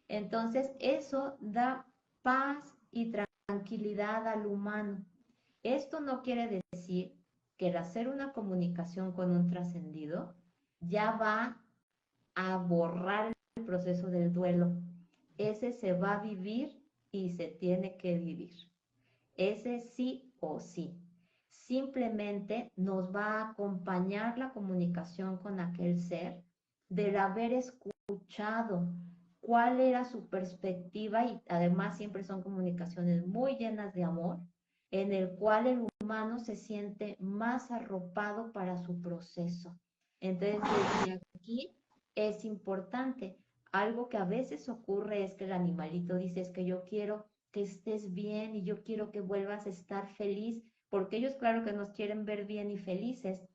Entonces eso da paz y tranquilidad al humano. Esto no quiere decir que el hacer una comunicación con un trascendido ya va a borrar el proceso del duelo. Ese se va a vivir y se tiene que vivir. Ese sí o sí. Simplemente nos va a acompañar la comunicación con aquel ser del haber escuchado cuál era su perspectiva y además siempre son comunicaciones muy llenas de amor, en el cual el humano se siente más arropado para su proceso. Entonces, desde aquí es importante. Algo que a veces ocurre es que el animalito dice, es que yo quiero que estés bien y yo quiero que vuelvas a estar feliz, porque ellos claro que nos quieren ver bien y felices.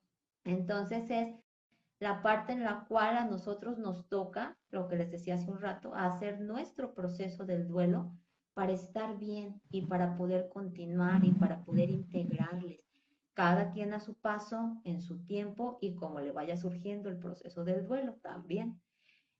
Entonces es la parte en la cual a nosotros nos toca, lo que les decía hace un rato, hacer nuestro proceso del duelo para estar bien y para poder continuar y para poder integrarles. Cada quien a su paso, en su tiempo y como le vaya surgiendo el proceso del duelo también.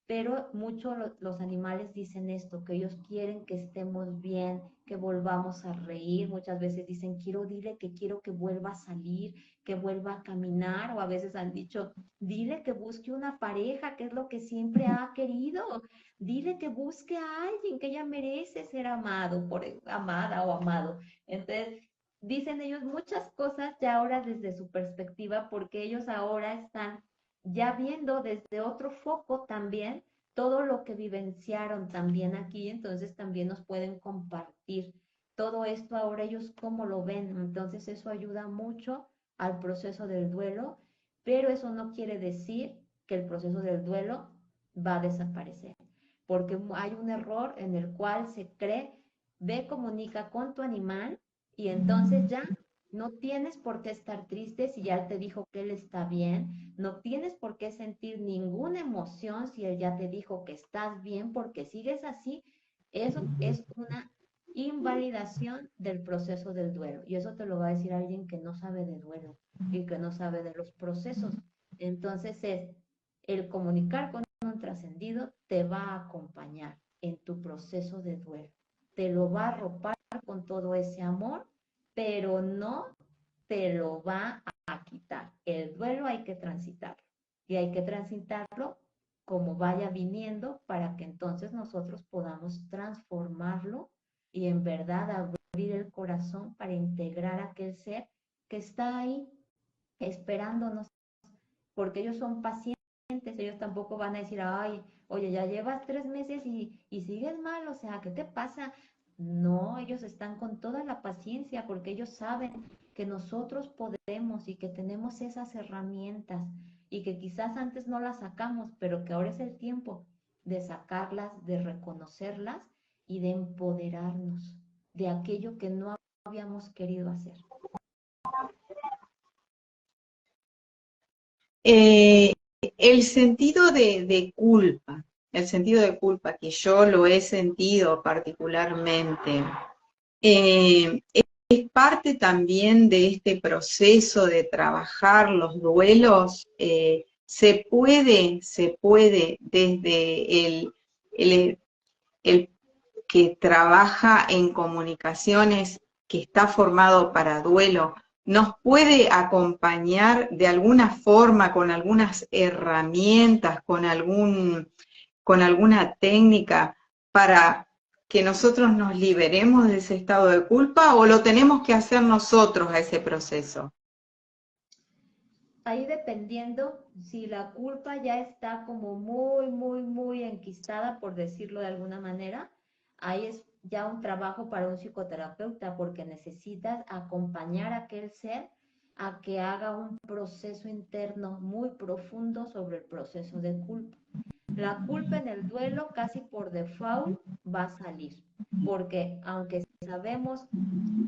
Pero muchos los animales dicen esto, que ellos quieren que estemos bien, que volvamos a reír. Muchas veces dicen, dile que quiero que vuelva a salir, que vuelva a caminar. O a veces han dicho, dile que busque una pareja, que es lo que siempre ha querido. Dile que busque a alguien que ella merece ser amado, amada o amado. Entonces, dicen ellos muchas cosas ya ahora desde su perspectiva, porque ellos ahora están ya viendo desde otro foco también todo lo que vivenciaron también aquí, entonces también nos pueden compartir todo esto ahora ellos cómo lo ven, entonces eso ayuda mucho al proceso del duelo, pero eso no quiere decir que el proceso del duelo va a desaparecer, porque hay un error en el cual se cree, ve, comunica con tu animal y entonces ya no tienes por qué estar triste si ya te dijo que él está bien. No tienes por qué sentir ninguna emoción si él ya te dijo que estás bien, porque sigues así. Eso es una invalidación del proceso del duelo. Y eso te lo va a decir alguien que no sabe de duelo y que no sabe de los procesos. Entonces el comunicar con un trascendido te va a acompañar en tu proceso de duelo, te lo va a arropar con todo ese amor, pero no te lo va a quitar. El duelo hay que transitarlo y hay que transitarlo como vaya viniendo para que entonces nosotros podamos transformarlo y en verdad abrir el corazón para integrar a aquel ser que está ahí esperándonos, porque ellos son pacientes, ellos tampoco van a decir, ay, oye, ya llevas 3 meses y sigues mal, o sea, ¿qué te pasa? No, ellos están con toda la paciencia porque ellos saben que nosotros podemos y que tenemos esas herramientas y que quizás antes no las sacamos, pero que ahora es el tiempo de sacarlas, de reconocerlas y de empoderarnos de aquello que no habíamos querido hacer. Eh, el sentido de culpa, el sentido de culpa que yo lo he sentido particularmente, es parte también de este proceso de trabajar los duelos. Se puede desde el que trabaja en comunicaciones, que está formado para duelo, nos puede acompañar de alguna forma, con algunas herramientas, con alguna técnica para que nosotros nos liberemos de ese estado de culpa, o lo tenemos que hacer nosotros a ese proceso. Ahí dependiendo si la culpa ya está como muy, muy, muy enquistada, por decirlo de alguna manera, ahí es ya un trabajo para un psicoterapeuta porque necesitas acompañar a aquel ser a que haga un proceso interno muy profundo sobre el proceso de culpa. La culpa en el duelo casi por default va a salir, porque aunque sabemos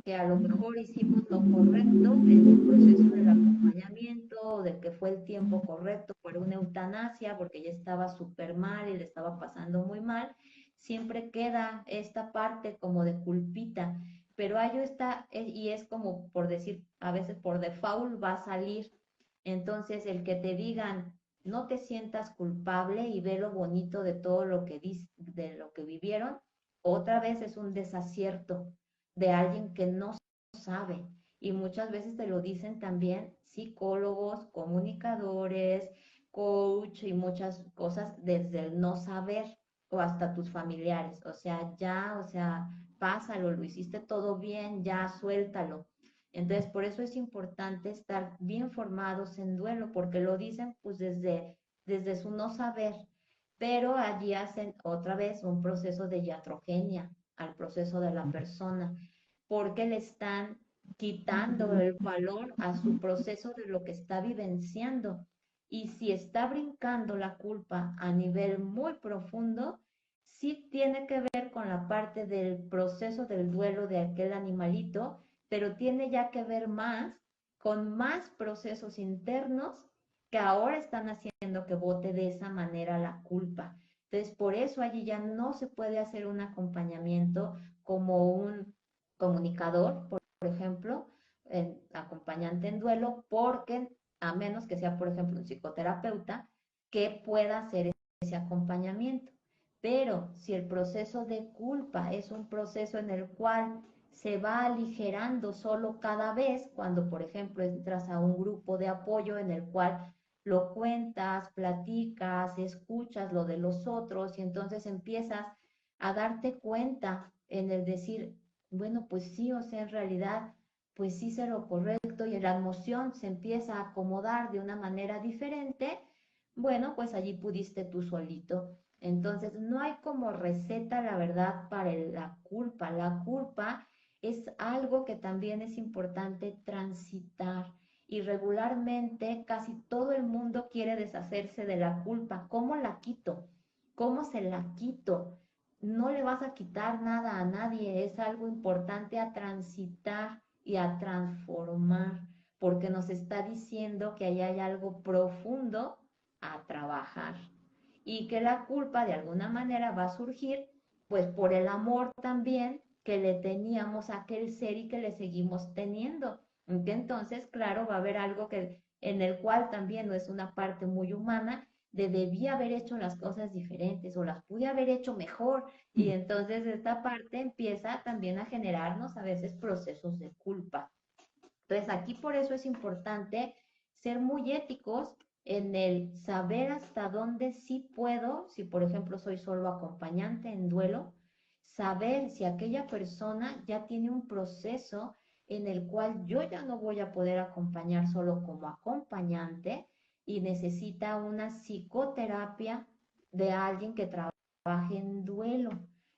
que a lo mejor hicimos lo correcto en el proceso del acompañamiento, de que fue el tiempo correcto por una eutanasia, porque ya estaba súper mal y le estaba pasando muy mal, siempre queda esta parte como de culpita, pero ahí está, y es como por decir, a veces por default va a salir. Entonces, el que te digan, no te sientas culpable y ve lo bonito de todo lo que, de lo que vivieron, otra vez es un desacierto de alguien que no sabe. Y muchas veces te lo dicen también psicólogos, comunicadores, coach y muchas cosas desde el no saber o hasta tus familiares. O sea, ya, o sea, pásalo, lo hiciste todo bien, ya suéltalo. Entonces, por eso es importante estar bien formados en duelo, porque lo dicen pues desde su no saber, pero allí hacen otra vez un proceso de iatrogenia al proceso de la persona, porque le están quitando el valor a su proceso de lo que está vivenciando. Y si está brincando la culpa a nivel muy profundo, sí tiene que ver con la parte del proceso del duelo de aquel animalito, pero tiene ya que ver más con más procesos internos que ahora están haciendo que vote de esa manera la culpa. Entonces, por eso allí ya no se puede hacer un acompañamiento como un comunicador, por ejemplo, acompañante en duelo, porque a menos que sea, por ejemplo, un psicoterapeuta que pueda hacer ese acompañamiento. Pero si el proceso de culpa es un proceso en el cual se va aligerando solo cada vez, cuando, por ejemplo, entras a un grupo de apoyo en el cual lo cuentas, platicas, escuchas lo de los otros y entonces empiezas a darte cuenta en el decir, bueno, pues sí, o sea, en realidad, pues sí sé lo correcto y la emoción se empieza a acomodar de una manera diferente, bueno, pues allí pudiste tú solito. Entonces, no hay como receta, la verdad, para la culpa. La culpa es algo que también es importante transitar y regularmente casi todo el mundo quiere deshacerse de la culpa. ¿Cómo la quito? ¿Cómo se la quito? No le vas a quitar nada a nadie, es algo importante a transitar y a transformar, porque nos está diciendo que ahí hay algo profundo a trabajar y que la culpa de alguna manera va a surgir pues por el amor también que le teníamos a aquel ser y que le seguimos teniendo. Entonces, claro, va a haber algo que en el cual también no es una parte muy humana de debí haber hecho las cosas diferentes o las pude haber hecho mejor. Y entonces esta parte empieza también a generarnos a veces procesos de culpa. Entonces aquí por eso es importante ser muy éticos en el saber hasta dónde sí puedo, si por ejemplo soy solo acompañante en duelo, saber si aquella persona ya tiene un proceso en el cual yo ya no voy a poder acompañar solo como acompañante y necesita una psicoterapia de alguien que trabaje en duelo.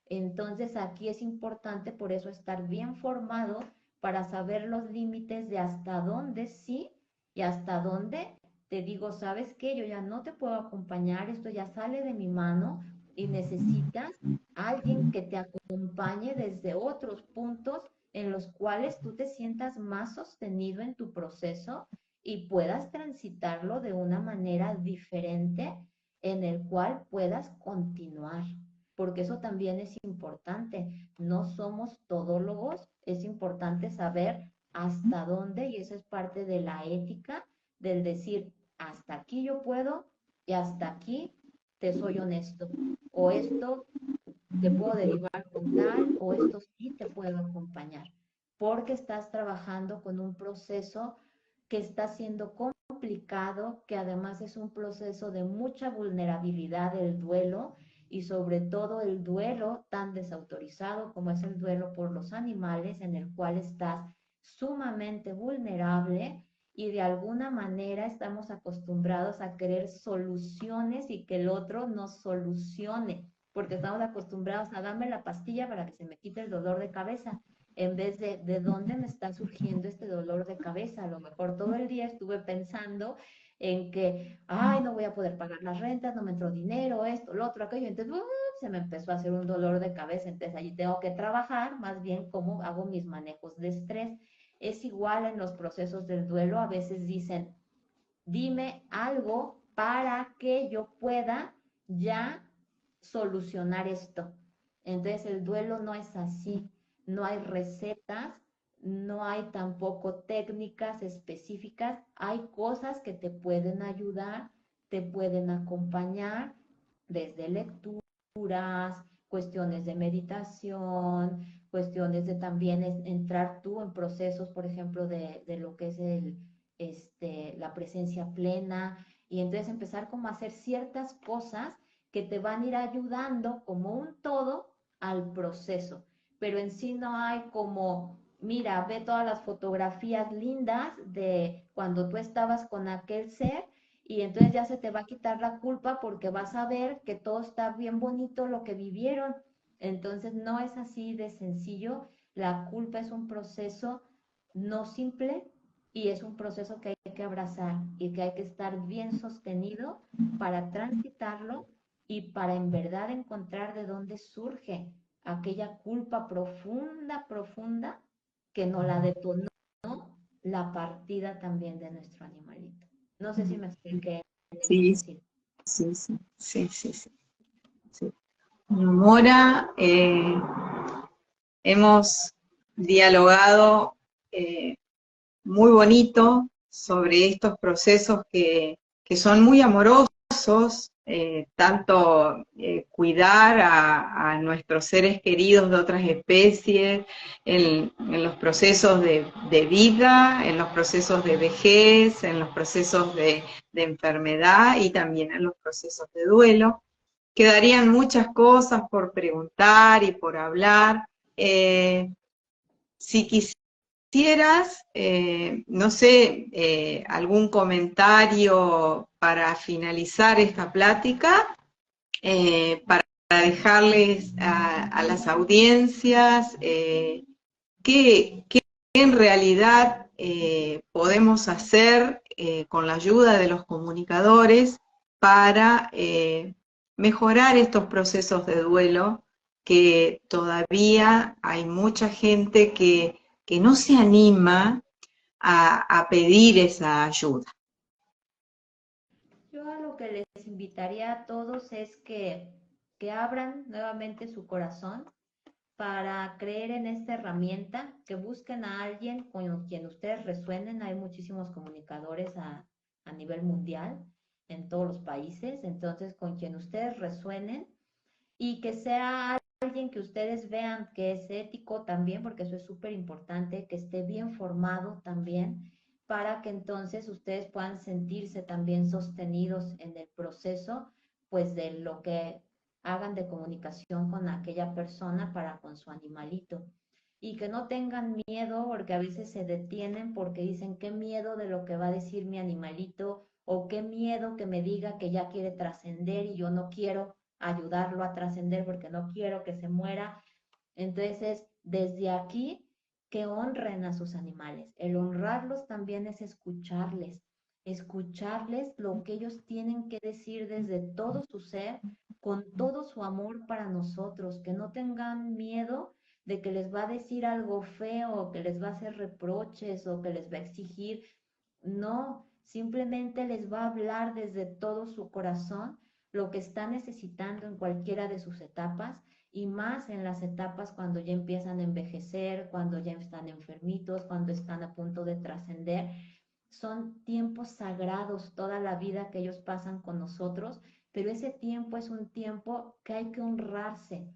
Entonces aquí es importante por eso estar bien formado para saber los límites de hasta dónde sí y hasta dónde te digo, ¿sabes qué? Yo ya no te puedo acompañar, esto ya sale de mi mano y necesitas alguien que te acompañe desde otros puntos en los cuales tú te sientas más sostenido en tu proceso y puedas transitarlo de una manera diferente en el cual puedas continuar, porque eso también es importante. No somos todólogos, es importante saber hasta dónde, y eso es parte de la ética, del decir, hasta aquí yo puedo y hasta aquí te soy honesto, o esto te puedo derivar con tal, o esto sí te puedo acompañar, porque estás trabajando con un proceso que está siendo complicado, que además es un proceso de mucha vulnerabilidad del duelo y sobre todo el duelo tan desautorizado como es el duelo por los animales, en el cual estás sumamente vulnerable y de alguna manera estamos acostumbrados a querer soluciones y que el otro nos solucione, porque estamos acostumbrados a darme la pastilla para que se me quite el dolor de cabeza, en vez de dónde me está surgiendo este dolor de cabeza. A lo mejor todo el día estuve pensando en que, ay, no voy a poder pagar las rentas, no me entró dinero, esto, lo otro, aquello, entonces se me empezó a hacer un dolor de cabeza, entonces allí tengo que trabajar más bien cómo hago mis manejos de estrés. Es igual en los procesos del duelo, a veces dicen, dime algo para que yo pueda ya solucionar esto. Entonces el duelo no es así, no hay recetas, no hay tampoco técnicas específicas, hay cosas que te pueden ayudar, te pueden acompañar desde lecturas, cuestiones de meditación, cuestiones de también entrar tú en procesos, por ejemplo, de lo que es la presencia plena, y entonces empezar como a hacer ciertas cosas que te van a ir ayudando como un todo al proceso, pero en sí no hay como, mira, ve todas las fotografías lindas de cuando tú estabas con aquel ser y entonces ya se te va a quitar la culpa porque vas a ver que todo está bien bonito lo que vivieron. Entonces no es así de sencillo, la culpa es un proceso no simple y es un proceso que hay que abrazar y que hay que estar bien sostenido para transitarlo y para en verdad encontrar de dónde surge aquella culpa profunda, profunda, que nos la detonó la partida también de nuestro animalito. No sé si me expliqué en ese Sí, sentido. sí, sí, sí, sí, sí, sí. Mora, hemos dialogado muy bonito sobre estos procesos que son muy amorosos, tanto cuidar a nuestros seres queridos de otras especies, en los procesos de vida, en los procesos de vejez, en los procesos de enfermedad y también en los procesos de duelo. Quedarían muchas cosas por preguntar y por hablar. Si quisieras, no sé, algún comentario para finalizar esta plática, para dejarles a las audiencias qué en realidad podemos hacer con la ayuda de los comunicadores para mejorar estos procesos de duelo, que todavía hay mucha gente que no se anima a pedir esa ayuda. Yo a lo que les invitaría a todos es que abran nuevamente su corazón para creer en esta herramienta, que busquen a alguien con quien ustedes resuenen. Hay muchísimos comunicadores a nivel mundial, en todos los países, entonces con quien ustedes resuenen y que sea alguien que ustedes vean que es ético también, porque eso es súper importante, que esté bien formado también, para que entonces ustedes puedan sentirse también sostenidos en el proceso, pues de lo que hagan de comunicación con aquella persona para con su animalito. Y que no tengan miedo, porque a veces se detienen porque dicen, qué miedo de lo que va a decir mi animalito, o qué miedo que me diga que ya quiere trascender y yo no quiero ayudarlo a trascender porque no quiero que se muera. Entonces, desde aquí, que honren a sus animales. El honrarlos también es escucharles lo que ellos tienen que decir desde todo su ser, con todo su amor para nosotros, que no tengan miedo de que les va a decir algo feo, o que les va a hacer reproches, o que les va a exigir. No, simplemente les va a hablar desde todo su corazón lo que está necesitando en cualquiera de sus etapas, y más en las etapas cuando ya empiezan a envejecer, cuando ya están enfermitos, cuando están a punto de trascender. Son tiempos sagrados toda la vida que ellos pasan con nosotros, pero ese tiempo es un tiempo que hay que honrarse,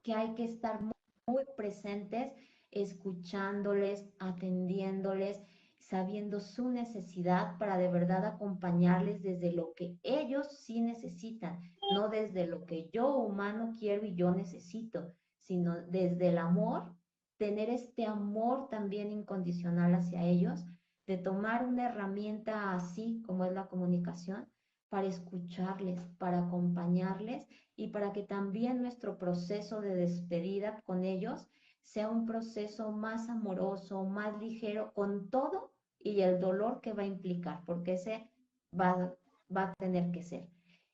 que hay que estar muy presentes, escuchándoles, atendiéndoles, sabiendo su necesidad para de verdad acompañarles desde lo que ellos sí necesitan, no desde lo que yo humano quiero y yo necesito, sino desde el amor, tener este amor también incondicional hacia ellos, de tomar una herramienta así como es la comunicación para escucharles, para acompañarles y para que también nuestro proceso de despedida con ellos sea un proceso más amoroso, más ligero, con todo y el dolor que va a implicar, porque ese va, va a tener que ser.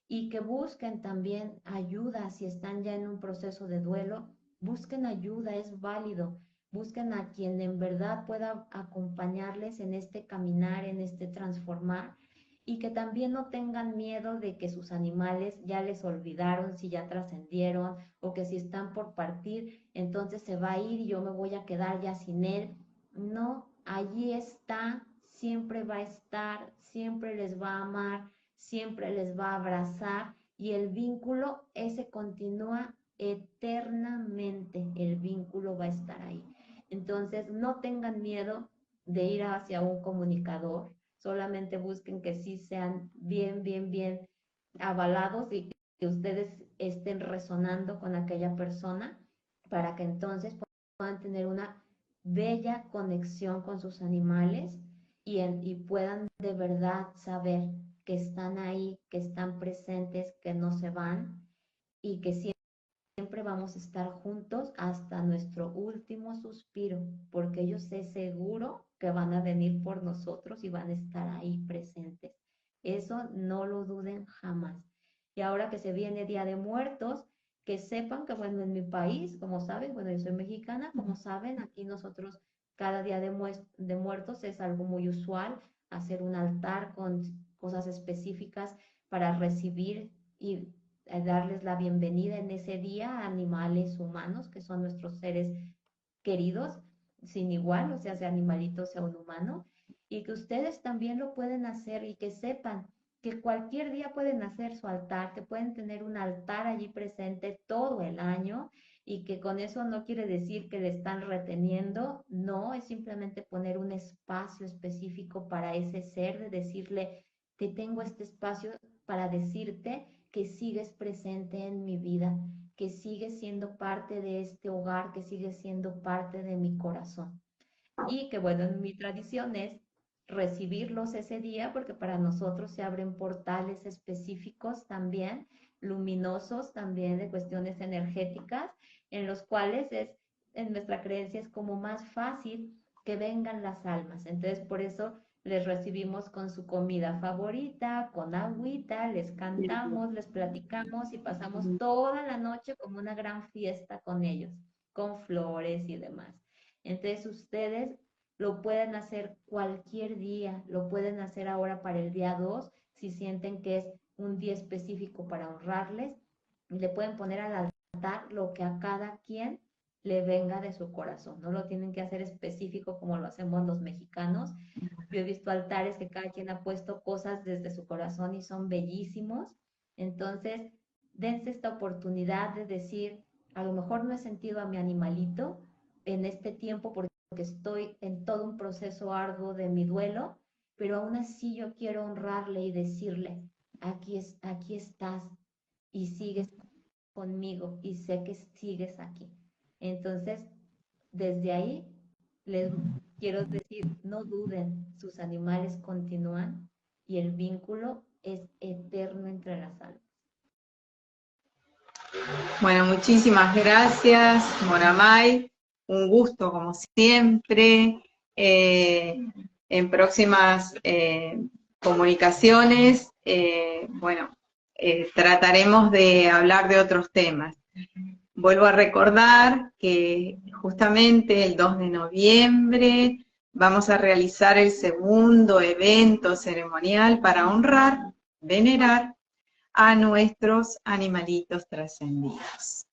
Y que busquen también ayuda si están ya en un proceso de duelo, busquen ayuda, es válido. Busquen a quien en verdad pueda acompañarles en este caminar, en este transformar, y que también no tengan miedo de que sus animales ya les olvidaron, si ya trascendieron, o que si están por partir, entonces se va a ir y yo me voy a quedar ya sin él. No, allí está, siempre va a estar, siempre les va a amar, siempre les va a abrazar, y el vínculo ese continúa eternamente, el vínculo va a estar ahí. Entonces, no tengan miedo de ir hacia un comunicador, solamente busquen que sí sean bien, bien, bien avalados y que ustedes estén resonando con aquella persona, para que entonces puedan tener una bella conexión con sus animales y puedan de verdad saber que están ahí, que están presentes, que no se van y que siempre vamos a estar juntos hasta nuestro último suspiro, porque yo sé seguro que van a venir por nosotros y van a estar ahí presentes. Eso no lo duden jamás. Y ahora que se viene Día de Muertos, que sepan que, bueno, en mi país, como saben, bueno, yo soy mexicana, como saben, aquí nosotros cada Día de Muertos es algo muy usual, hacer un altar con cosas específicas para recibir y darles la bienvenida en ese día a animales humanos, que son nuestros seres queridos, sin igual, o sea animalito, sea un humano, y que ustedes también lo pueden hacer y que sepan que cualquier día pueden hacer su altar, que pueden tener un altar allí presente todo el año, y que con eso no quiere decir que le están reteniendo, no, es simplemente poner un espacio específico para ese ser, de decirle, te tengo este espacio para decirte que sigues presente en mi vida, que sigues siendo parte de este hogar, que sigues siendo parte de mi corazón. Y que bueno, en mi tradición es recibirlos ese día, porque para nosotros se abren portales específicos también, luminosos también, de cuestiones energéticas, en los cuales en nuestra creencia es como más fácil que vengan las almas. Entonces, por eso les recibimos con su comida favorita, con agüita, les cantamos, les platicamos y pasamos toda la noche como una gran fiesta con ellos, con flores y demás. Entonces ustedes lo pueden hacer cualquier día, lo pueden hacer ahora para el día 2 si sienten que es un día específico para honrarles, y le pueden poner al altar lo que a cada quien le venga de su corazón. No lo tienen que hacer específico como lo hacemos los mexicanos. Yo he visto altares que cada quien ha puesto cosas desde su corazón y son bellísimos. Entonces, dense esta oportunidad de decir, a lo mejor no he sentido a mi animalito en este tiempo porque estoy en todo un proceso arduo de mi duelo, pero aún así yo quiero honrarle y decirle, aquí estás y sigues conmigo y sé que sigues aquí. Entonces, desde ahí les quiero decir, no duden, sus animales continúan y el vínculo es eterno entre las almas. Bueno, muchísimas gracias, Moramay. Un gusto, como siempre. En próximas comunicaciones, bueno, trataremos de hablar de otros temas. Vuelvo a recordar que justamente el 2 de noviembre vamos a realizar el segundo evento ceremonial para honrar, venerar a nuestros animalitos trascendidos.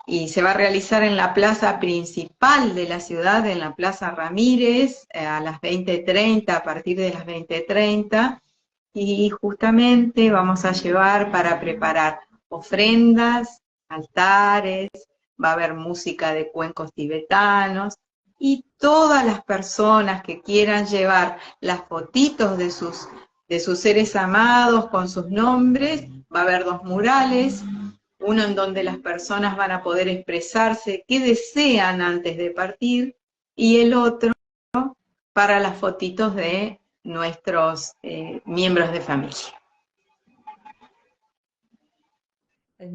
Y se va a realizar en la plaza principal de la ciudad, en la Plaza Ramírez, a las 20:30, a partir de las 20:30, y justamente vamos a llevar para preparar ofrendas, altares, va a haber música de cuencos tibetanos, y todas las personas que quieran llevar las fotitos de sus seres amados con sus nombres, va a haber 2 murales, uno en donde las personas van a poder expresarse qué desean antes de partir, y el otro para las fotitos de nuestros miembros de familia. Pues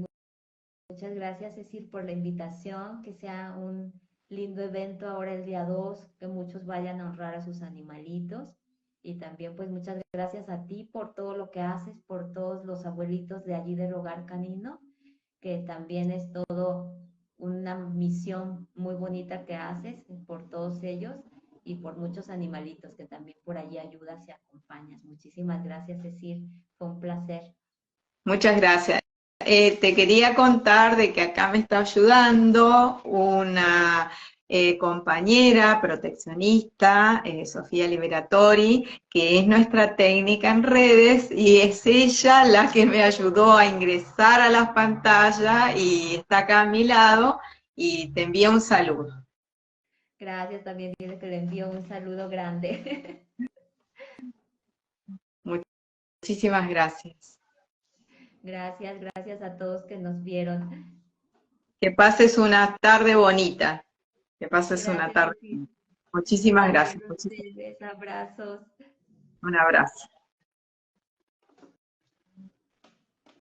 muchas gracias, Cecil, por la invitación, que sea un lindo evento ahora el día 2, que muchos vayan a honrar a sus animalitos. Y también pues muchas gracias a ti por todo lo que haces, por todos los abuelitos de allí del hogar canino, que también es todo una misión muy bonita que haces por todos ellos y por muchos animalitos que también por allí ayudas y acompañas. Muchísimas gracias, Cecil. Fue un placer. Muchas gracias. Te quería contar de que acá me está ayudando una compañera proteccionista, Sofía Liberatori, que es nuestra técnica en redes, y es ella la que me ayudó a ingresar a las pantallas y está acá a mi lado y te envía un saludo. Gracias, también dile que le envío un saludo grande. Muchísimas gracias. Gracias, gracias a todos que nos vieron. Que pases una tarde bonita. Que pases una Gracias, tarde. Cecil. Muchísimas Igual para gracias. ustedes, abrazos. Un abrazo.